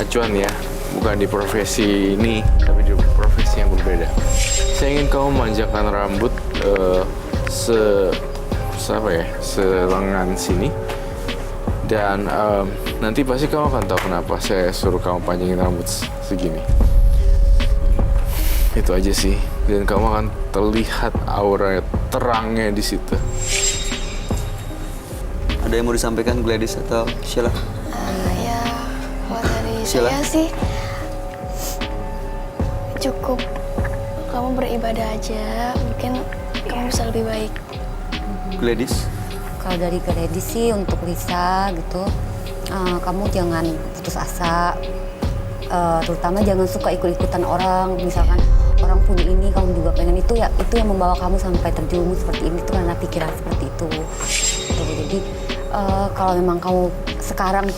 acuan ya, bukan di profesi ini, tapi di profesi yang berbeda. Saya ingin kamu memanjangkan rambut selengan sini, dan nanti pasti kamu akan tahu kenapa saya suruh kamu panjangin rambut segini. Itu aja sih, dan kamu akan terlihat aura terangnya di situ. Ada yang mau disampaikan Gladys atau Sheila? Ya, buat dari Sheila? saya sih cukup kamu beribadah aja, mungkin kamu bisa lebih baik. Gladys? Kalau dari Gladys sih untuk Lisa gitu, kamu jangan putus asa, terutama jangan suka ikut-ikutan orang. Misalkan orang punya ini, kamu juga pengen itu, ya itu yang membawa kamu sampai terjerumus seperti ini tuh karena pikiran seperti itu. Gitu. Jadi kalau memang kamu sekarang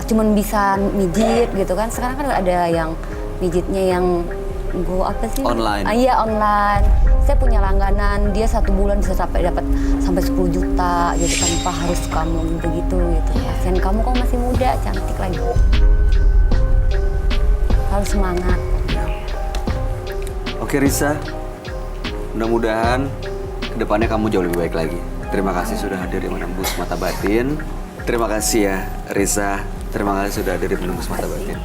cuman bisa mijit gitu kan, sekarang kan ada yang mijitnya yang apa sih? Online. Iya online. Saya punya langganan, dia 1 bulan bisa dapat sampai 10 juta gitu tanpa harus kamu begitu gitu. Kasian kamu masih muda, cantik lagi. Harus semangat. Oke Risa, mudah-mudahan kedepannya kamu jauh lebih baik lagi. Terima kasih sudah hadir di Menembus Mata Batin. Terima kasih ya Risa, terima kasih sudah hadir di Menembus Mata Batin.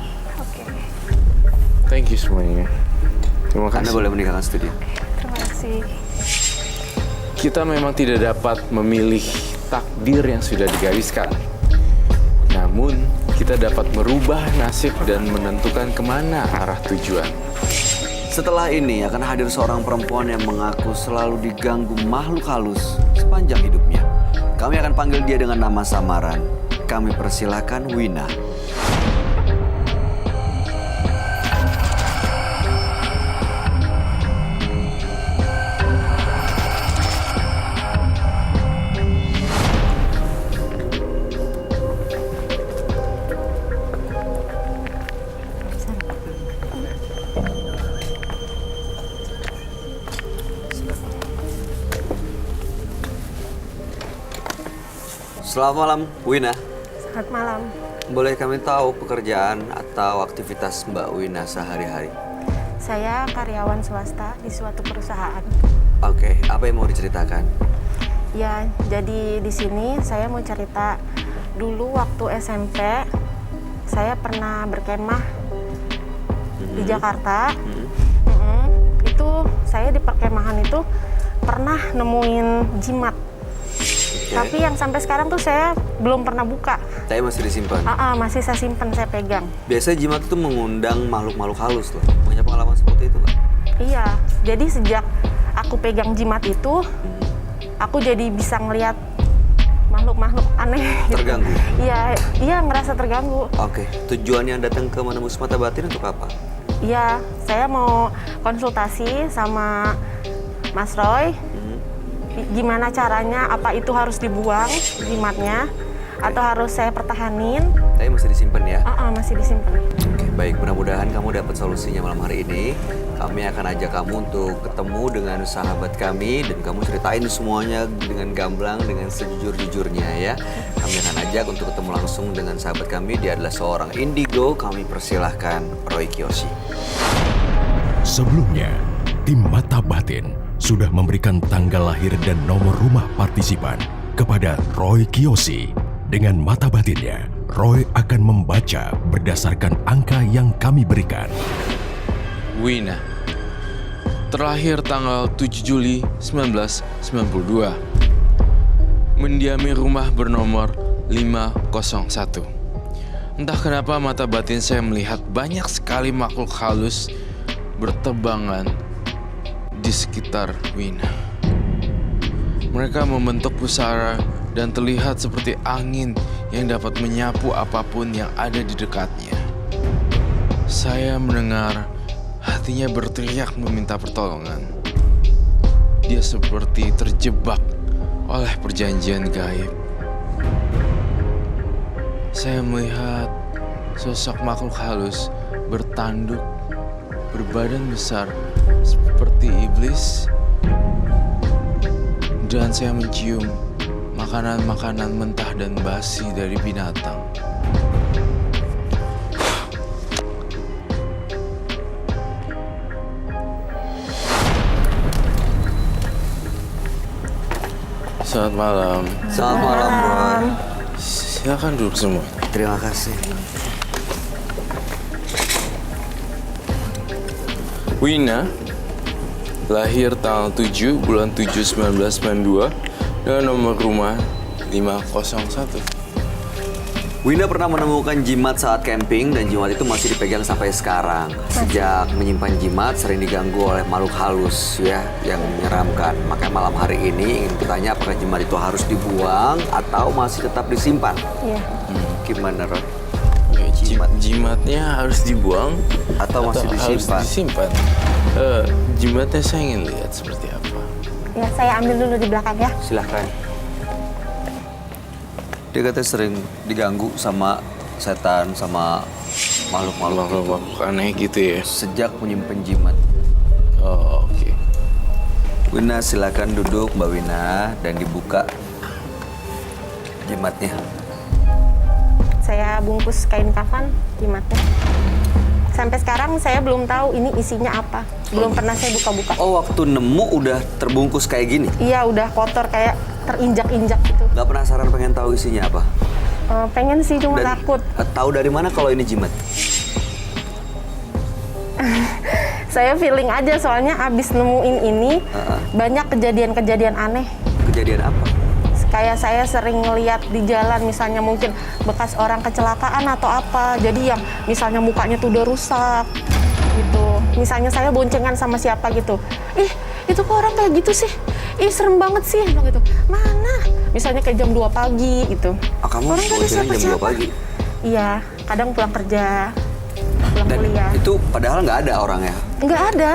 Thank you semuanya. Terima kasih. Anda boleh meninggalkan studio. Terima kasih. Kita memang tidak dapat memilih takdir yang sudah digariskan. Namun, kita dapat merubah nasib dan menentukan kemana arah tujuan. Setelah ini akan hadir seorang perempuan yang mengaku selalu diganggu makhluk halus sepanjang hidupnya. Kami akan panggil dia dengan nama samaran. Kami persilahkan Wina. Selamat malam, Wina. Selamat malam. Boleh kami tahu pekerjaan atau aktivitas Mbak Wina sehari-hari? Saya karyawan swasta di suatu perusahaan. Oke, apa yang mau diceritakan? Ya, jadi di sini saya mau cerita dulu waktu SMP saya pernah berkemah di Jakarta. Itu saya di perkemahan itu pernah nemuin jimat. Tapi yang sampai sekarang tuh saya belum pernah buka. Saya masih disimpan. Masih saya simpan, saya pegang. Biasanya jimat itu mengundang makhluk-makhluk halus loh. Punya pengalaman seperti itu nggak? Iya, jadi sejak aku pegang jimat itu, aku jadi bisa ngelihat makhluk-makhluk aneh. Gitu. Terganggu? Iya ngerasa terganggu. Oke, tujuannya datang ke Menembus Mata Batin untuk apa? Iya, saya mau konsultasi sama Mas Roy. Gimana caranya, apa itu harus dibuang jimatnya atau harus saya pertahanin? Saya masih disimpan ya? Masih disimpan. Oke, baik. Mudah-mudahan kamu dapat solusinya malam hari ini. kami akan ajak kamu untuk ketemu dengan sahabat kami dan kamu ceritain semuanya dengan gamblang, dengan sejujur-jujurnya ya. Kami akan ajak untuk ketemu langsung dengan sahabat kami. Dia adalah seorang indigo. Kami persilahkan Roy Kiyoshi. Sebelumnya, tim Mata Batin sudah memberikan tanggal lahir dan nomor rumah partisipan kepada Roy Kiyoshi. Dengan mata batinnya, Roy akan membaca berdasarkan angka yang kami berikan. Wina, terlahir tanggal 7 Juli 1992. Mendiami rumah bernomor 501. Entah kenapa mata batin saya melihat banyak sekali makhluk halus bertebangan di sekitar Wina. Mereka membentuk pusara dan terlihat seperti angin yang dapat menyapu apapun yang ada di dekatnya. Saya mendengar hatinya berteriak meminta pertolongan. Dia seperti terjebak oleh perjanjian gaib. Saya melihat sosok makhluk halus bertanduk, berbadan besar seperti iblis, dan saya mencium makanan-makanan mentah dan basi dari binatang. Selamat malam. Selamat malam, Roy. Silakan duduk semua. Terima kasih. Wina lahir tanggal 7 bulan 7 1992 dengan nomor rumah 501. Wina pernah menemukan jimat saat camping dan jimat itu masih dipegang sampai sekarang. Sejak menyimpan jimat sering diganggu oleh makhluk halus ya yang menyeramkan. Makanya malam hari ini ingin bertanya apakah jimat itu harus dibuang atau masih tetap disimpan? Iya. Gimana, Roy? Ya, jimatnya harus dibuang Atau masih disimpan? Harus disimpan. Jimatnya saya ingin lihat seperti apa. Ya, saya ambil dulu di belakang ya. Silahkan. Dia katanya sering diganggu sama setan, sama makhluk-makhluk gitu. Makhluk aneh gitu ya. Sejak menyimpan jimat. Oh, oke. Wina silakan duduk, Mbak Wina, dan dibuka jimatnya. Saya bungkus kain kafan jimatnya. Sampai sekarang saya belum tahu ini isinya apa. Belum pernah saya buka-buka. Oh, waktu nemu udah terbungkus kayak gini? Iya, udah kotor kayak terinjak-injak gitu. Gak penasaran pengen tahu isinya apa? Pengen sih, cuma Dan takut. tahu dari mana kalau ini jimat? Saya feeling aja soalnya abis nemuin ini banyak kejadian-kejadian aneh. Kejadian apa? Kayak saya sering ngeliat di jalan misalnya mungkin bekas orang kecelakaan atau apa. Jadi yang misalnya mukanya tuh udah rusak gitu. Misalnya saya boncengan sama siapa gitu. Ih, itu kok orang kayak gitu sih? Ih, serem banget sih gitu. Mana? Misalnya kayak jam 2 pagi gitu. Kamu Orang kagak boncengan jam 2 siapa-siapa. pagi? Iya, kadang pulang kerja, pulang Dan kuliah. itu padahal nggak ada orangnya? Nggak ada.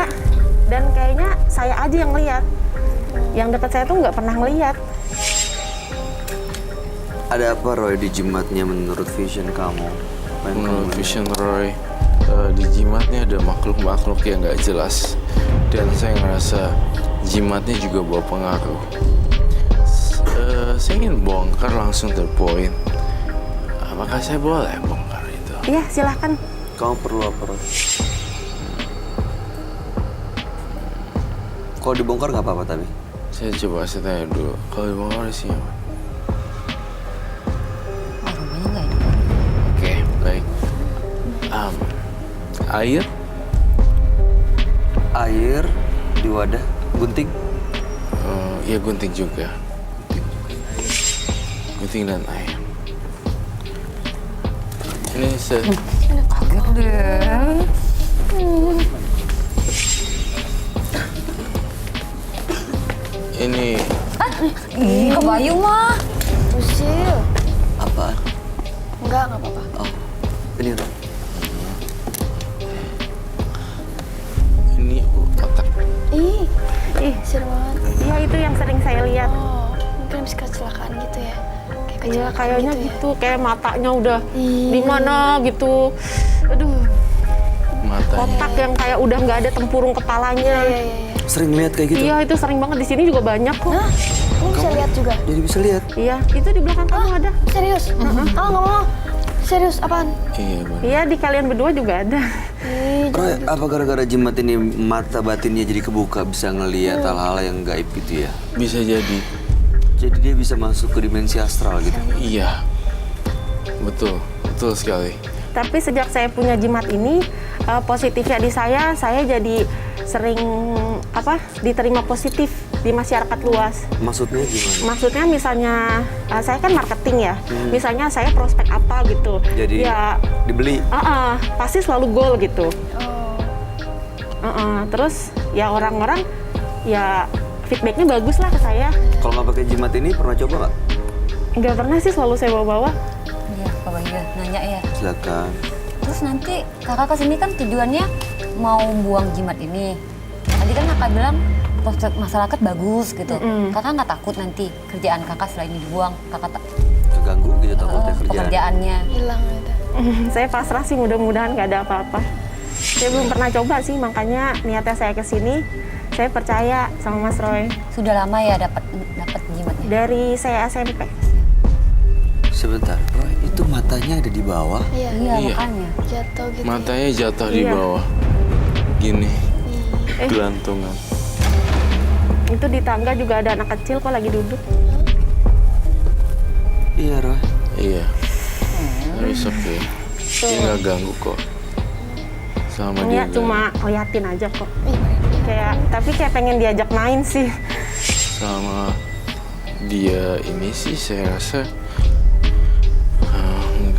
Dan kayaknya saya aja yang lihat. Yang dekat saya tuh nggak pernah ngeliat. Ada apa, Roy, di jimatnya menurut vision kamu? Apa yang kamu Menurut lihat? vision Roy, di jimatnya ada makhluk-makhluk yang nggak jelas. Dan saya ngerasa jimatnya juga bawa pengaruh. Saya ingin bongkar langsung to the point. Apakah saya boleh bongkar itu? Iya, silahkan. Kamu perlu apa, Roy? Kalau dibongkar nggak apa-apa tapi? Saya tanya dulu. Kalau dibongkar isinya apa? Oh, rumahnya nggak enak. Oke, baik. Air? Air di wadah, gunting. Ya gunting juga. Gunting dan air. Ini Kaget deh. ini Ih, ke Bayu mah. Usil. Apaan? Enggak apa-apa. Oh, ini, Roy. ini otak. Ih, Ih, serem banget. iya itu yang sering saya lihat. Oh, mungkin habis kecelakaan gitu ya. Kayak Iya, kecelakaan kayaknya ya. gitu. Kayak matanya udah Ih. di mana gitu. Aduh. Matanya. kotak yang kayak udah nggak ada tempurung kepalanya. Iya. Sering lihat kayak gitu? Iya, itu sering banget, di sini juga banyak kok. Hah? Kamu bisa lihat juga? Jadi bisa lihat? Iya, itu di belakang kamu ada. Serius? Ah, nggak mau. Serius, apaan? Iya, benar. Iya, di kalian berdua juga ada. Ih, Roy, apa gara-gara jimat ini mata batinnya jadi kebuka, bisa ngelihat hal-hal yang gaib gitu ya? Bisa jadi. Jadi dia bisa masuk ke dimensi astral gitu? Iya. Betul sekali. Tapi sejak saya punya jimat ini, positifnya di saya jadi sering diterima positif di masyarakat luas. Maksudnya gimana? Maksudnya misalnya saya kan marketing ya, misalnya saya prospek apa gitu, Jadi ya dibeli? pasti selalu goal gitu. Oh. Terus ya orang-orang ya feedbacknya bagus lah ke saya. Kalau nggak pakai jimat ini pernah coba nggak? Nggak pernah sih, selalu saya bawa-bawa. Iya, Pak Bayu nanya ya. Silakan. Terus nanti kakak kesini kan tujuannya mau buang jimat ini. Tadi kan kakak bilang prospek masyarakat bagus gitu. Kakak nggak takut nanti kerjaan kakak setelah ini dibuang, kakak tak Keganggu gitu takutnya kerjaan? pekerjaannya. Hilang itu. Saya pasrah sih, mudah-mudahan nggak ada apa-apa. Saya belum pernah coba sih, makanya niatnya saya ke sini. Saya percaya sama Mas Roy. Sudah lama ya dapat jimatnya. Dari saya SMP. Sebentar, Roy, itu matanya ada di bawah? Iya. Iya, Iya. makanya. Jatuh gitu. Matanya jatuh di Iya. bawah. Gini, gelantungan. Itu di tangga juga ada anak kecil kok lagi duduk. Iya, Roy. Iya. Harus oke. Dia nggak ganggu kok. Sama dia. Ini nggak- cuma liatin aja kok. Ih, Tapi kayak pengen diajak main sih. Sama dia ini sih saya rasa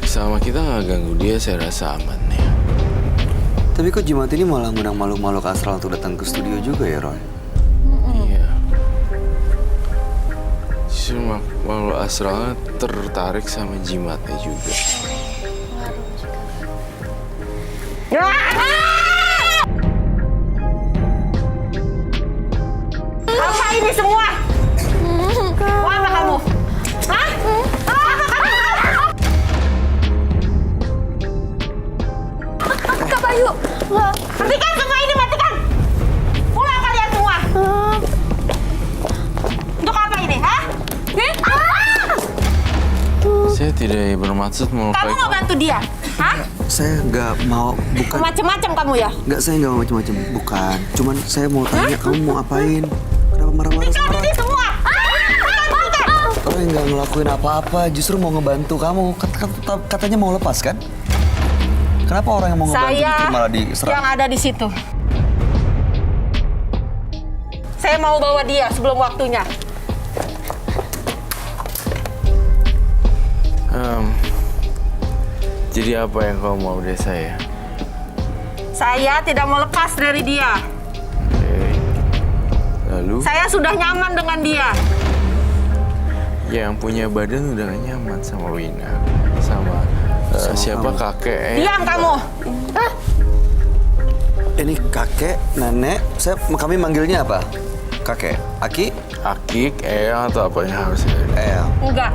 sama kita nggak ganggu dia, saya rasa aman ya. Tapi kok jimat ini malah ngundang makhluk-makhluk astral untuk datang ke studio juga ya, Roy? Iya. Justru makhluk astralnya tertarik sama jimatnya juga. ngaruh juga. Apa ini semua? Mau apa kamu? Hah? Apa kamu? Kak Bayu, Matikan semua ini, matikan! Pulang kalian semua! Untuk apa ini, hah? Saya tidak bermaksud Kamu melukai mau bantu dia? Hah? Saya nggak mau, bukan. Macem-macem kamu ya? Nggak, saya nggak mau macam-macam. Bukan. Cuman saya mau tanya, kamu mau apain? Kenapa marah-marah sama Hentikan Roy? ini semua! Roy nggak ngelakuin apa-apa, justru mau ngebantu kamu. Katanya mau lepas kan? Kenapa orang yang mau ngebantu Saya justru malah diserang? yang ada di situ. Saya mau bawa dia sebelum waktunya. Jadi apa yang kau mau dari saya? Saya tidak mau lepas dari dia. Oke. Lalu Saya sudah nyaman dengan dia. yang punya badan udah gak nyaman sama Wina, sama siapa kamu. kakek? Diam kamu. Ini kakek, nenek, kami manggilnya apa? Kakek, Aki, Akik, Eyang atau apa yang harus saya? Enggak.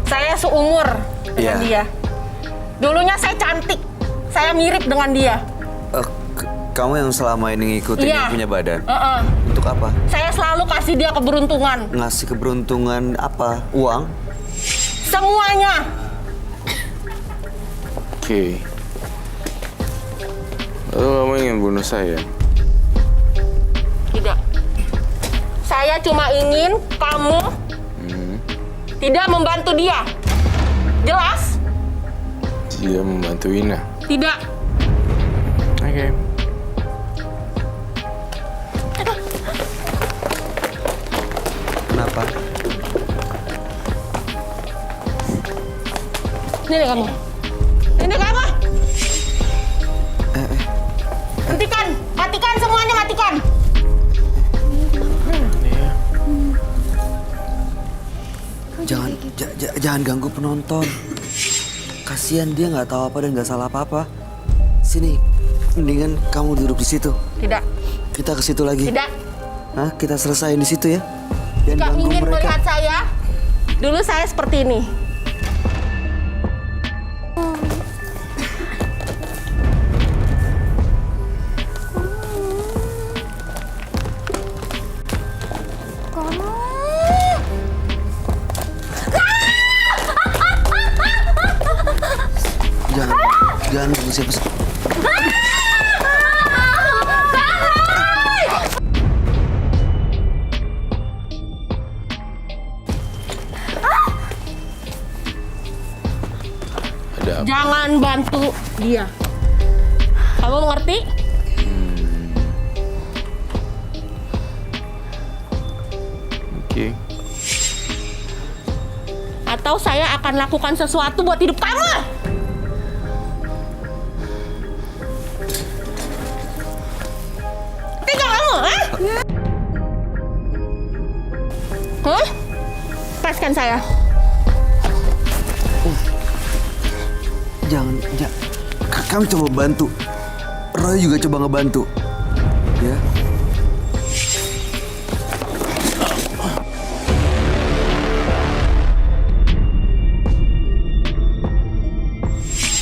Saya seumur dengan Iya. dia. Dulunya saya cantik. Saya mirip dengan dia. Kamu yang selama ini ngikutin Iya. yang punya badan. Heeh. Untuk apa? Saya selalu kasih dia keberuntungan. Ngasih keberuntungan apa? Uang? Semuanya. Oke. Lalu kamu ingin bunuh saya? Tidak. Saya cuma ingin kamu tidak membantu dia. Jelas? Tidak membantu Wina. Tidak. Oke. Kenapa? Ini kamu. Ini kamu. Hentikan. Matikan semuanya, matikan. Jangan ganggu penonton. Kasihan dia nggak tahu apa dan nggak salah apa-apa. Sini, mendingan kamu duduk di situ. Tidak. Kita ke situ lagi. Tidak. Hah? Kita selesaiin di situ ya. Jangan Jika ganggu ingin mereka. melihat saya, dulu saya seperti ini. siapa sih? Ada apa? Jangan bantu dia. Kamu mengerti? Oke. Atau saya akan lakukan sesuatu buat hidup kamu. Tinggal kamu, hah? Hah? Lepaskan saya. Jangan. Kami coba bantu. Roy juga coba ngebantu. Ya.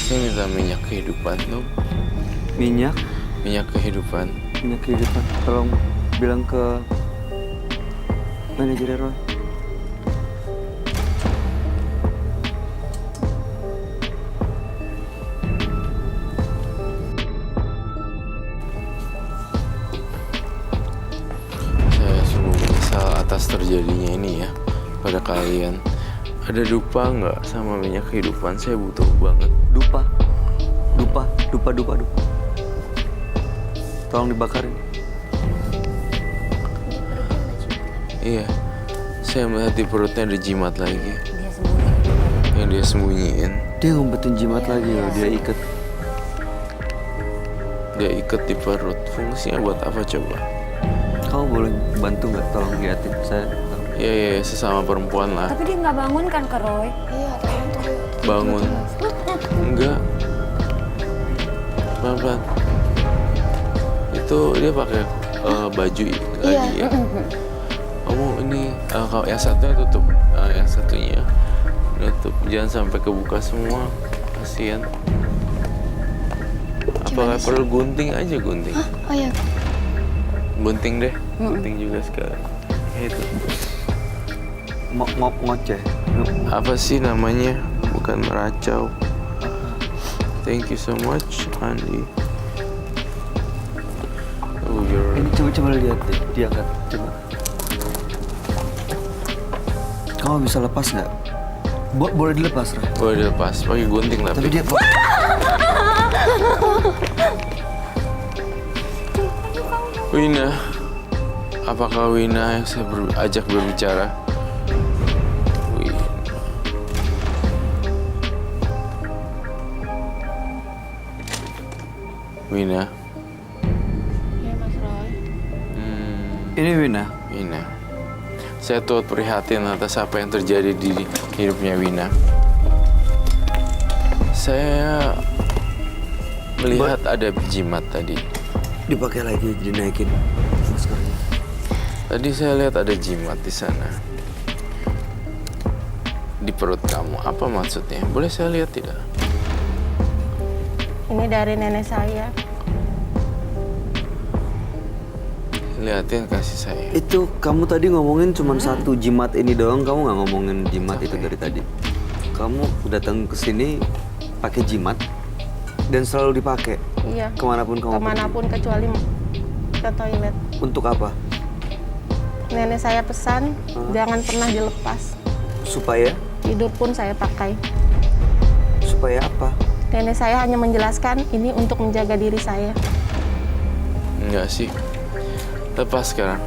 Saya minta minyak kehidupan dong. Minyak Kehidupan. kehidupan. Tolong bilang ke manajer Roy. Saya sungguh menyesal atas terjadinya ini ya pada kalian. Ada dupa nggak sama minyak kehidupan? Saya butuh banget. Dupa. Tolong dibakarin. Iya, saya melihat di perutnya ada jimat lagi Dia sembunyi. yang dia sembunyiin. Dia ngumpetin jimat lagi loh, dia ikat. Dia ikat di perut. Fungsinya buat apa coba? Kamu boleh bantu nggak? Tolong liatin saya. Iya, sesama perempuan lah. Tapi dia nggak bangun kan ke Roy? Iya, tolong tunggu. Bangun. Enggak. Pelan-pelan. Itu dia pakai baju lagi ya. Kamu ini kalau yang satunya tutup, yang satunya tutup. Jangan sampai kebuka semua. Kasian. Apakah perlu gunting aja gunting? Oh iya. Gunting deh. Gunting juga sekali. Ya, itu. Ngoceh. Apa sih namanya? Bukan meracau. Thank you so much, Andi. Oh, Ini coba lihat deh, diangkat. Coba. Kamu bisa lepas nggak? Boleh dilepas, Ra. boleh dilepas. Pakai gunting Tapi tapi. dia... Wina, apakah Wina yang saya ajak berbicara? Wina. Wina. Ya, Mas Roy. Ini Wina. Wina. Saya turut prihatin atas apa yang terjadi di hidupnya Wina. Saya melihat ada jimat tadi. Dipakai lagi, dinaikin maskernya. Tadi saya lihat ada jimat di sana. Di perut kamu. Apa maksudnya? Boleh saya lihat tidak? Ini dari nenek saya. Lihatin kasih saya. Itu kamu tadi ngomongin cuma satu jimat ini doang, kamu nggak ngomongin jimat itu dari tadi. Kamu datang ke sini pakai jimat dan selalu dipakai Iya. kemanapun kamu Kemanapun kecuali ke toilet. pergi. Untuk apa? Nenek saya pesan jangan pernah dilepas. Supaya Tidur pun saya pakai. apa? Nenek saya hanya menjelaskan ini untuk menjaga diri saya. Enggak sih. Lepas sekarang.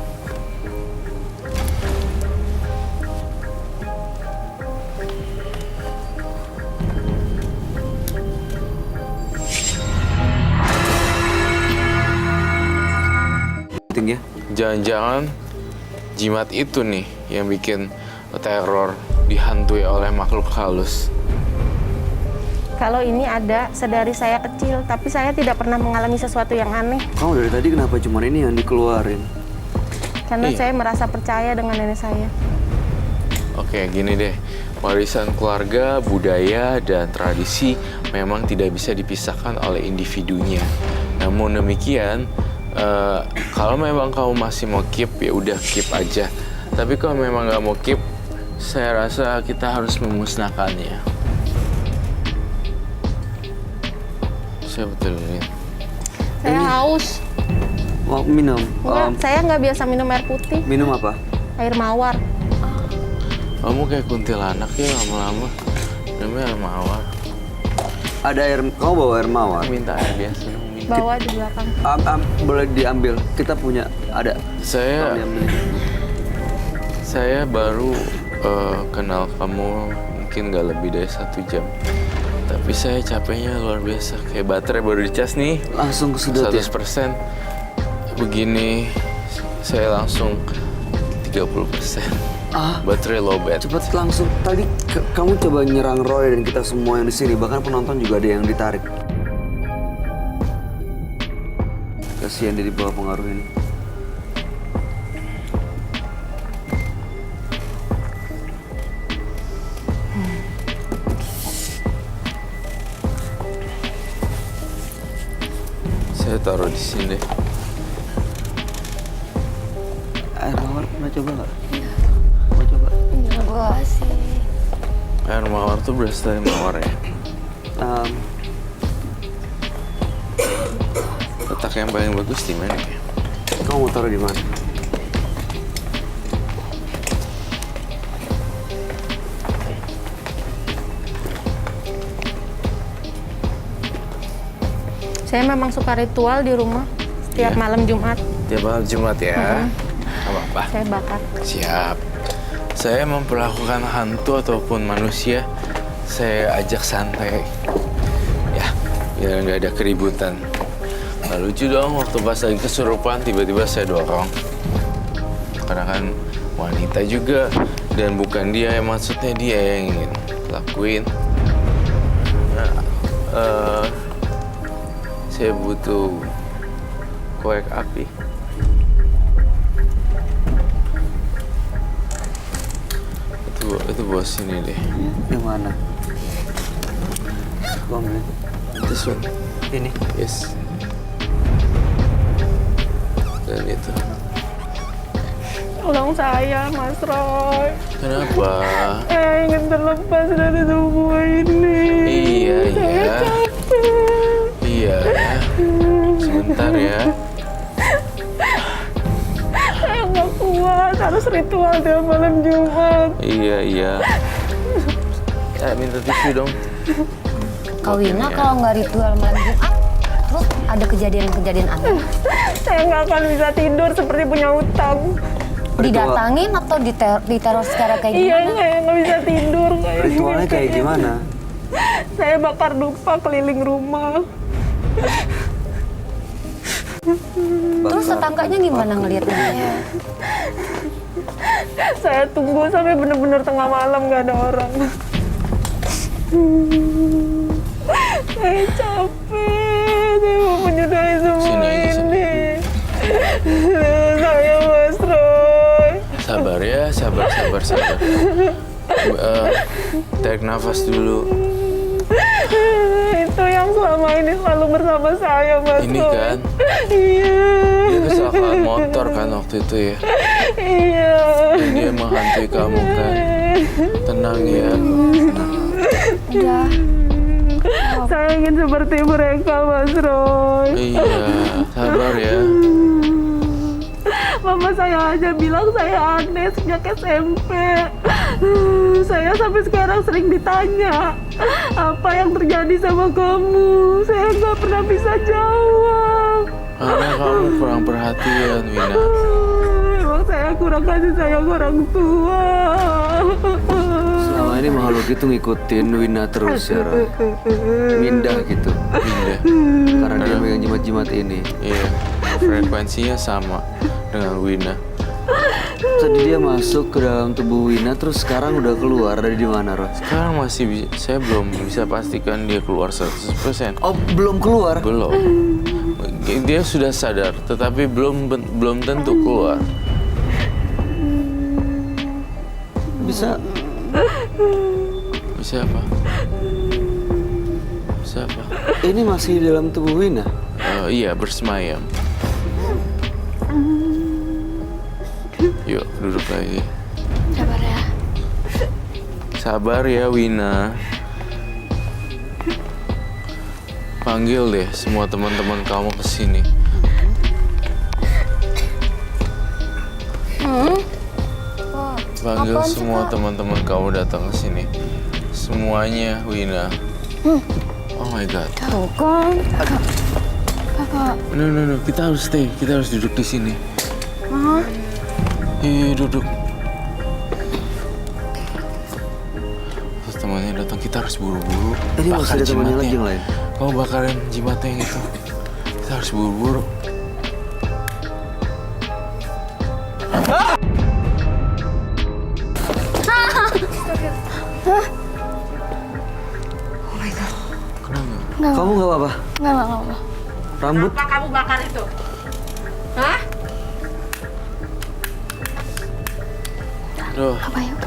Penting ya. Jangan-jangan jimat itu nih yang bikin teror dihantui oleh makhluk halus. Kalau ini ada sedari saya kecil, tapi saya tidak pernah mengalami sesuatu yang aneh. Kamu dari tadi kenapa cuma ini yang dikeluarin? Karena Iya. saya merasa percaya dengan nenek saya. Oke, gini deh. Warisan keluarga, budaya, dan tradisi memang tidak bisa dipisahkan oleh individunya. Namun demikian, kalau memang kamu masih mau keep, ya udah keep aja. Tapi kalau memang nggak mau keep, saya rasa kita harus memusnahkannya. Saya betulin. Saya haus. Mau minum? Enggak, saya nggak biasa minum air putih, Minum apa? air mawar. Kamu kayak kuntilanak ya lama-lama. Namanya air mawar. Ada air, kamu bawa air mawar? Minta air biasa dong. Minta. Bawa di belakang. Boleh diambil, kita punya, ada. Saya Tolong diambil. Saya baru kenal kamu mungkin nggak lebih dari 1 jam. Tapi saya capeknya luar biasa. Kayak baterai baru dicas nih. Langsung kesedot ya? 100%. Begini saya langsung 30%. Baterai low bat. Cepet langsung. Tadi kamu coba nyerang Roy dan kita semua yang di sini. Bahkan penonton juga ada yang ditarik. Kasihan dia di bawah pengaruh ini. Saya taruh di sini deh. Air mawar pernah coba nggak? Mau coba? Enggak sih. Air mawar tuh berasal dari mawar ya. Letak yang paling bagus di mana ya? Kamu mau taruh di mana? Saya memang suka ritual di rumah setiap Iya. malam Jumat. Tiap malam Jumat ya. Nggak apa-apa. Saya bakar. Siap. Saya memperlakukan hantu ataupun manusia, saya ajak santai. Ya, biar nggak ada keributan. Nggak lucu dong waktu pas lagi kesurupan tiba-tiba saya dorong. Karena kan wanita juga dan bukan dia yang maksudnya dia yang ingin lakuin. Nah, saya butuh korek api. Itu bawa sini deh. Yang mana? Kamu ambilin. This one. Ini. Yes. Dan itu. Tolong saya, Mas Roy. Kenapa? Saya ingin terlepas dari semua ini. Iya, Saya iya. capek. Iya. Sebentar ya. Saya nggak kuat, harus ritual tiap malam Jumat. Iya, iya. Minta tisu dong. Kak Wina Iya. kalau nggak ritual malam Jumat, terus ada kejadian-kejadian aneh, Saya nggak akan bisa tidur seperti punya utang. didatangin atau diteror secara kayak Iya, gimana? saya nggak bisa tidur. Ritualnya kayak gimana? Saya bakar dupa keliling rumah. Terus tetangganya gimana ngeliatnya? Saya tunggu sampai benar-benar tengah malam nggak ada orang. Saya capek, saya mau menyudahi semua Sini aja, sini. ini. Saya Mas Roy. Sabar ya, sabar. Tarik nafas dulu. Itu yang selama ini selalu bersama saya, Mas Ini Roy. kan? Iya. Dia kecelakaan motor kan waktu itu ya. Iya. Dan dia menghantui kamu kan. Tenang ya. Udah. Saya ingin seperti mereka, Mas Roy. Iya, sabar ya. Mama saya aja bilang saya aneh sejak SMP. Saya sampai sekarang sering ditanya, apa yang terjadi sama kamu? Saya nggak pernah bisa jawab. Karena kamu kurang perhatian, Wina. Emang saya kurang kasih sayang orang tua. Selama ini makhluk itu ngikutin Wina terus ya, Roy. Mindah gitu. Pindah. Karena dia megang jimat-jimat ini. Iya, frekuensinya sama dengan Wina. Tadi dia masuk ke dalam tubuh Wina, terus sekarang udah keluar dari di mana, Roy? Sekarang masih saya belum bisa pastikan dia keluar 100%. Oh, belum keluar? Belum. Dia sudah sadar, tetapi belum tentu keluar. Bisa. Bisa apa? Bisa apa? Ini masih di dalam tubuh Wina? Iya, bersemayam. Yuk, duduk lagi. Sabar ya. Sabar ya, Wina. Panggil deh semua teman-teman kamu ke sini. Panggil semua teman-teman kamu datang ke sini. Semuanya, Wina. Oh my God. Tuh kan. No. Kita harus stay. Kita harus duduk di sini. Duduk. Terus temannya datang, kita harus buru-buru. Ini masih ada temannya lagi yang lain. Kamu bakarin jimatnya yang itu. Kita harus buru-buru. Kamu nggak apa-apa? Nggak apa-apa. Rambut? Apa kamu bakar itu? Hah? Aduh, Apa ya?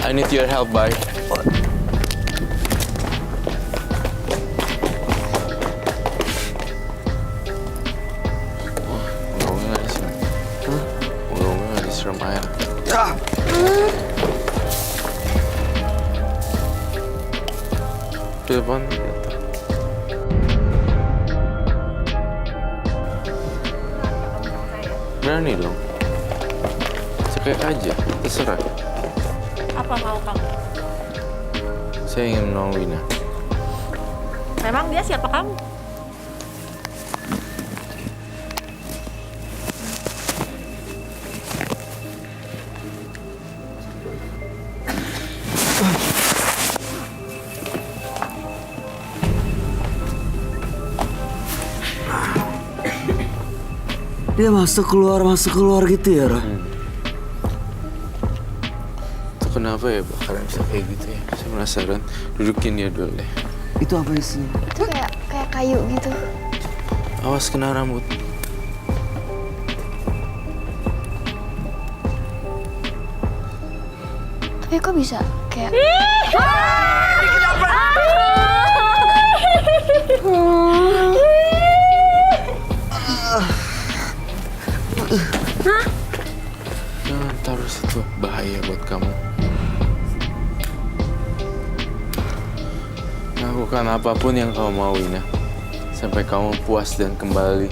I need your help, bye. Moga-moga nggak disiram. Moga-moga nggak disiram air. Telepon datang. Berani dong. Cekek aja, terserah. Apa mau kamu? Saya ingin menolong Wina. Memang dia siapa kamu? Dia masuk keluar gitu ya, Ra? Itu kenapa ya bakaran bisa kayak gitu ya? Saya penasaran. Dudukin dia dulu deh. Itu apa isinya? Itu kayak kayu gitu. Awas kena rambut. Tapi kok bisa kayak... Jangan taruh situ, bahaya buat kamu. Lakukan apapun yang kamu mau, Wina. Sampai kamu puas dan kembali.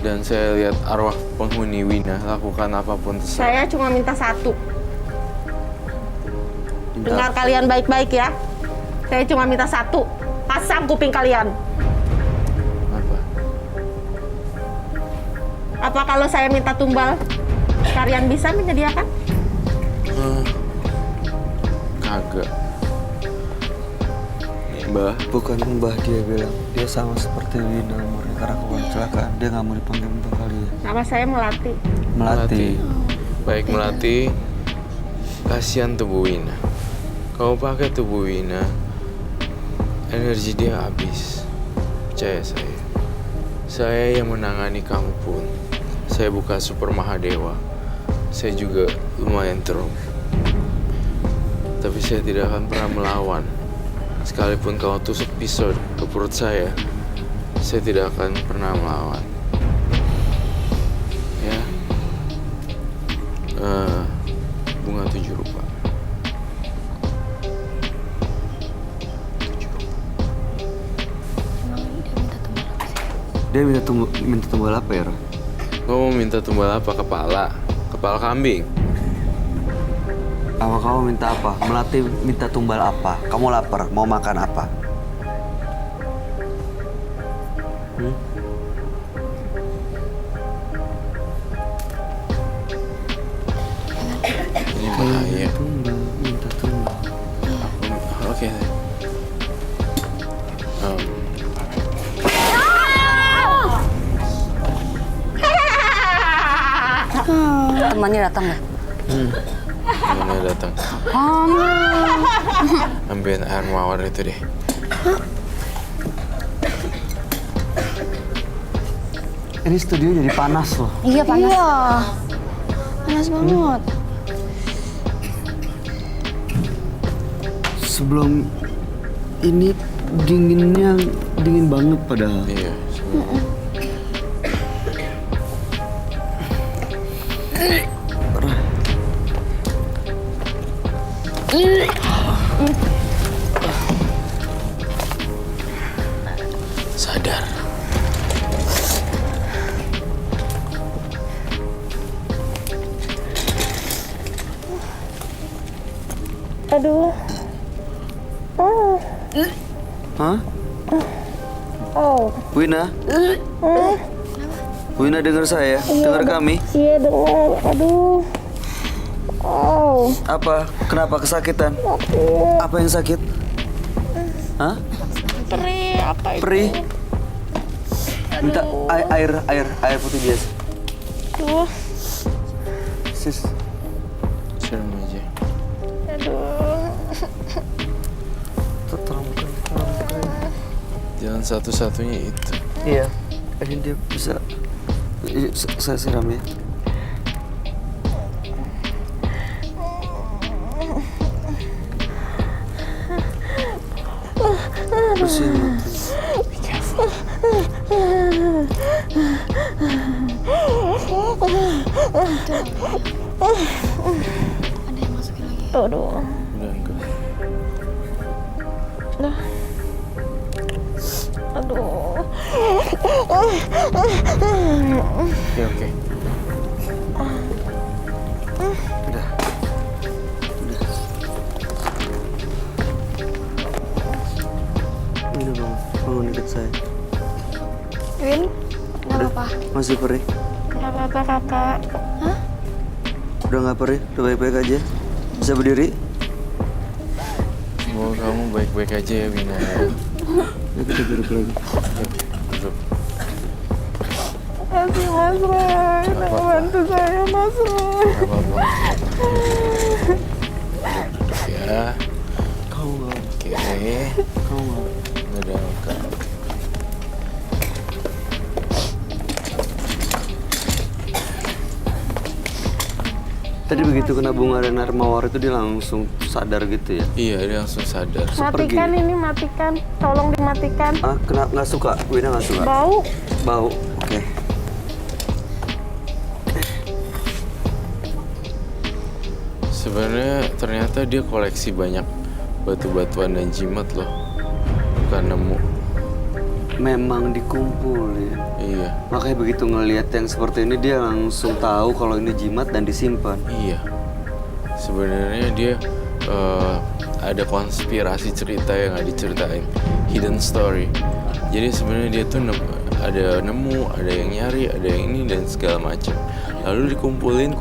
Dan saya lihat arwah penghuni Wina. Lakukan apapun terserah. Saya cuma minta satu. Dengar kalian baik-baik ya. Saya cuma minta satu. Pasang kuping kalian. Apa? Apa kalau saya minta tumbal, kalian bisa menyediakan? Kagak. Mbah, Bukan Mbah, dia bilang. Dia sama seperti Wina umurnya karena kecelakaan. Dia nggak mau dipanggil Mbah kalian. Nama saya Melati. Melati. Baik, Melati. Kasihan tubuh Wina. Kamu pakai tubuh Wina, energi dia habis. Percaya saya. Saya yang menangani kamu pun. Saya bukan super Mahadewa. Saya juga lumayan teruk. Tapi saya tidak akan pernah melawan. Sekalipun kau tusuk pisau ke perut saya tidak akan pernah melawan. Ya. Bunga 7 rupa. 7 rupa. Dia minta tumbal apa ya, Ra? Kau mau minta tumbal apa? Kepala kambing. Apa kamu minta apa? Melati minta tumbal apa? Kamu lapar, mau makan apa? Ini bahaya. Minta tumbal. Oke. Temannya datang nggak? Temennya datang. Ambilin air mawar itu deh. Ini studio jadi panas loh. Iya panas. Iya. Panas banget. Sebelum ini dinginnya dingin banget padahal. Iya. Aduh. Hah? Oh. Wina? Wina dengar saya? Dengar kami? Iya dengar. Aduh. Oh. Apa? Kenapa kesakitan? Apa yang sakit? Hah? Perih apa itu? Perih? Minta air putih biasa. Aduh. Sis. Serem aja. Aduh. Tolong bukain. Jalan satu-satunya itu. Iya. Ini dia bisa. Saya siram ya. Bersihin. Ada yang masukin lagi. Aduh. Udah enggak. Aduh. Oke. Udah. Udah bangun deket saya. Win, nggak apa-apa. Masih perih? Gak apa-apa kakak. Udah nggak perih? Udah baik-baik aja? Bisa berdiri? Semoga kamu baik-baik aja ya, Wina. Ya, kita duduk lagi. Duduk. Makasih Mas Roy, udah bantu saya Mas Roy. Gak apa-apa. Duduk ya. Kamu nggak? Oke. Kamu nggak? Udah oke. Tadi begitu kena bunga dan air mawar itu dia langsung sadar gitu ya? Iya, dia langsung sadar. Matikan ini, matikan. Tolong dimatikan. Ah, nggak suka? Wina nggak suka? Bau. Bau. Oke. Sebenarnya ternyata dia koleksi banyak batu-batuan dan jimat loh. Bukan nemu. Memang dikumpulin. Iya. Makanya begitu ngelihat yang seperti ini dia langsung tahu kalau ini jimat dan disimpan. Iya. Sebenarnya dia ada konspirasi cerita yang nggak diceritain, hidden story. Jadi sebenarnya dia tuh ada yang nyari, ada yang ini dan segala macam. Lalu kumpulin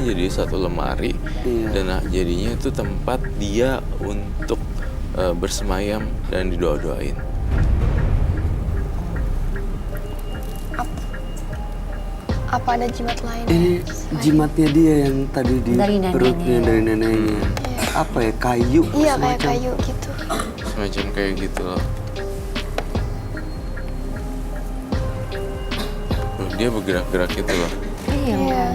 jadi satu lemari. Iya. Dan jadinya itu tempat dia untuk bersemayam dan didoa-doain. Apa ada jimat lain? Ini jimatnya dia yang tadi di Dari neneknya. perutnya dari neneknya. Apa ya? Kayu? Iya, kayak semacam. kayu gitu. Semacam kayak gitu loh. Loh, dia bergerak-gerak gitu loh. Iya. Iya.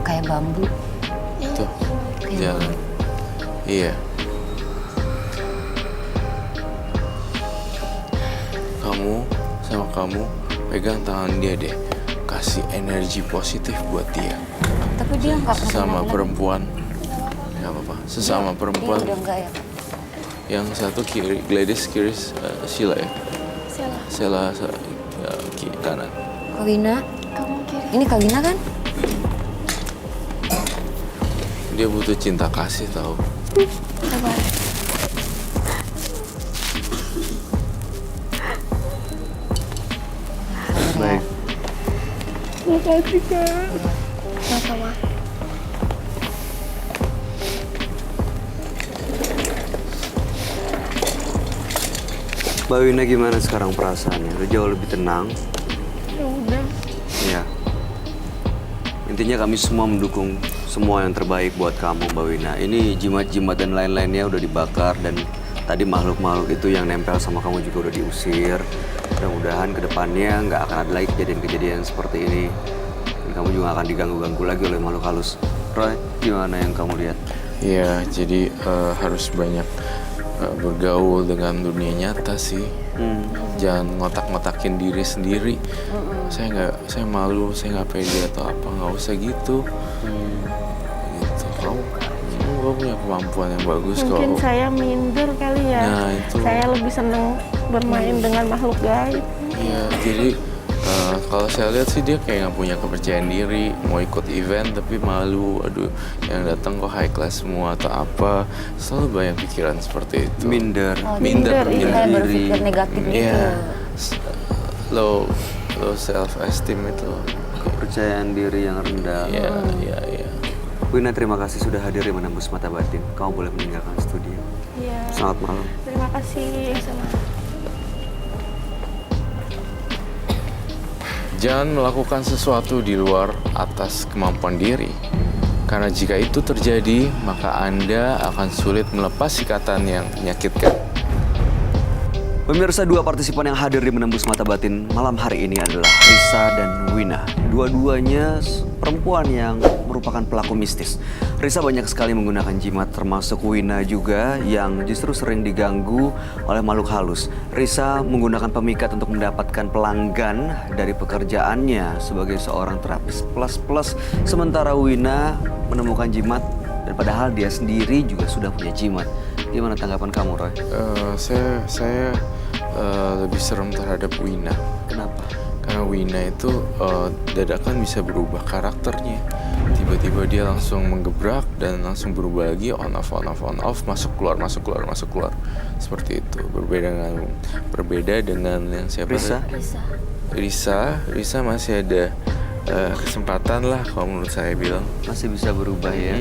Kayak bambu. Tuh, jalan. Iya. Kamu pegang tangan dia deh. Kasih energi positif buat dia. Tapi dia nggak pernah Sesama bilang. perempuan. Gak apa-apa. Sesama Dia perempuan. udah enggak ya. Yang satu kiri, Gladys kiri, Sheila ya. Salah. Sheila kiri kanan. Kawina. Kamu kiri. Ini Kawina kan? Dia butuh cinta kasih tahu. Coba. Baik. Makasih kak. Sama-sama. Mbak Wina gimana sekarang perasaannya? Udah jauh lebih tenang? Ya udah. Iya. Intinya kami semua mendukung semua yang terbaik buat kamu, Mbak Wina. Ini jimat-jimat dan lain-lainnya udah dibakar dan tadi makhluk-makhluk itu yang nempel sama kamu juga udah diusir. Mudah-mudahan kedepannya nggak akan ada lagi kejadian-kejadian seperti ini. Dan kamu juga akan diganggu-ganggu lagi oleh makhluk halus. Roy, gimana yang kamu lihat? Iya, jadi harus banyak bergaul dengan dunia nyata sih. Jangan ngotak-ngotakin diri sendiri. Saya malu, saya nggak pede atau apa, nggak usah gitu. Gitu. Kamu punya kemampuan yang bagus kok. Mungkin saya minder kali ya. Nah, itu. Saya lebih seneng bermain dengan makhluk gaib. Iya, jadi Kalau saya lihat sih dia kayak nggak punya kepercayaan diri, mau ikut event tapi malu, aduh yang datang kok high class semua atau apa, selalu banyak pikiran seperti itu. Minder. Oh, Minder, jadi minder kayak diri. berpikir negatif gitu. Iya, low self esteem itu. Kepercayaan diri yang rendah. Iya, iya. Wina, terima kasih sudah hadir di Menembus Mata Batin. Kamu boleh meninggalkan studio. Iya. Selamat malam. Terima kasih. Jangan melakukan sesuatu di luar atas kemampuan diri. Karena jika itu terjadi, maka Anda akan sulit melepas ikatan yang menyakitkan. Pemirsa, dua partisipan yang hadir di Menembus Mata Batin malam hari ini adalah Risa dan Wina. Dua-duanya perempuan yang merupakan pelaku mistis. Risa banyak sekali menggunakan jimat, termasuk Wina juga yang justru sering diganggu oleh makhluk halus. Risa menggunakan pemikat untuk mendapatkan pelanggan dari pekerjaannya sebagai seorang terapis plus-plus. Sementara Wina menemukan jimat dan padahal dia sendiri juga sudah punya jimat. Gimana tanggapan kamu, Roy? Saya lebih serem terhadap Wina. Kenapa? Karena Wina itu dadakan bisa berubah karakternya. Tiba-tiba dia langsung menggebrak dan langsung berubah lagi, on off, masuk keluar. Seperti itu. Berbeda dengan yang siapa Risa? tadi? Risa masih ada kesempatan lah kalau menurut saya bilang. Masih bisa berubah ya.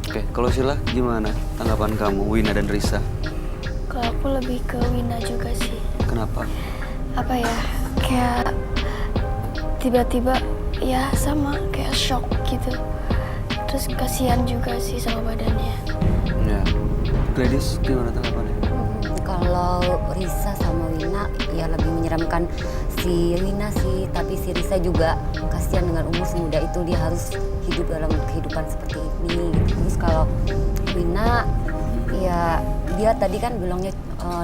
Oke, kalau Sheila gimana tanggapan kamu, Wina dan Risa? Kalau aku lebih ke Wina juga sih. Kenapa? Apa ya, kayak tiba-tiba ya sama kayak shock gitu. Terus kasihan juga sih sama badannya. Ya. Gladys, gimana tanggapannya? Kalau Risa sama Wina ya lebih menyeramkan si Wina sih, tapi si Risa juga kasihan dengan umur semuda itu, dia harus hidup dalam kehidupan seperti ini gitu. Terus kalau Wina ya dia tadi kan bilangnya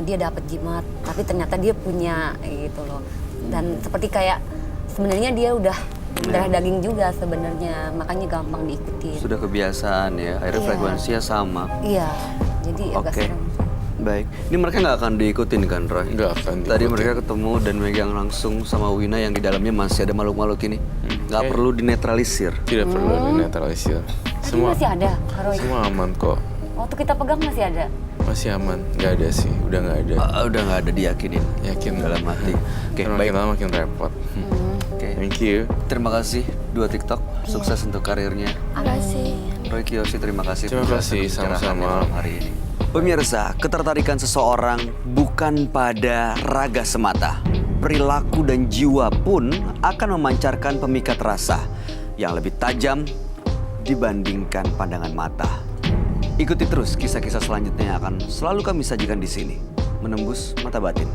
dia dapat jimat, tapi ternyata dia punya gitu loh. Dan seperti kayak sebenarnya dia udah darah daging juga sebenarnya, makanya gampang diikuti. Sudah kebiasaan ya, akhirnya Iya. frekuensinya sama. Iya, jadi agak Oke. serem. Baik, ini mereka nggak akan diikutin kan, Roy? Nggak akan Tadi diikutin. mereka ketemu dan megang langsung sama Wina yang di dalamnya masih ada makhluk-makhluk ini. Nggak Oke. perlu dinetralisir. Tidak perlu dinetralisir. Tadi masih ada, Kak Roy. Semua aman kok. Waktu kita pegang masih ada. Masih aman. Nggak ada sih. Udah nggak ada. Udah nggak ada diyakinin. Yakin Dalam hati. Oke, Kan baik. makin lama makin repot. Oke. Thank you. Terima kasih dua TikTok. Sukses untuk karirnya. Makasih. Roy Kiyoshi, terima kasih. Terima atas kasih, pencerahannya sama-sama. malam hari ini. Pemirsa, ketertarikan seseorang bukan pada raga semata. Perilaku dan jiwa pun akan memancarkan pemikat rasa yang lebih tajam dibandingkan pandangan mata. Ikuti terus kisah-kisah selanjutnya yang akan selalu kami sajikan di sini. Menembus Mata Batin.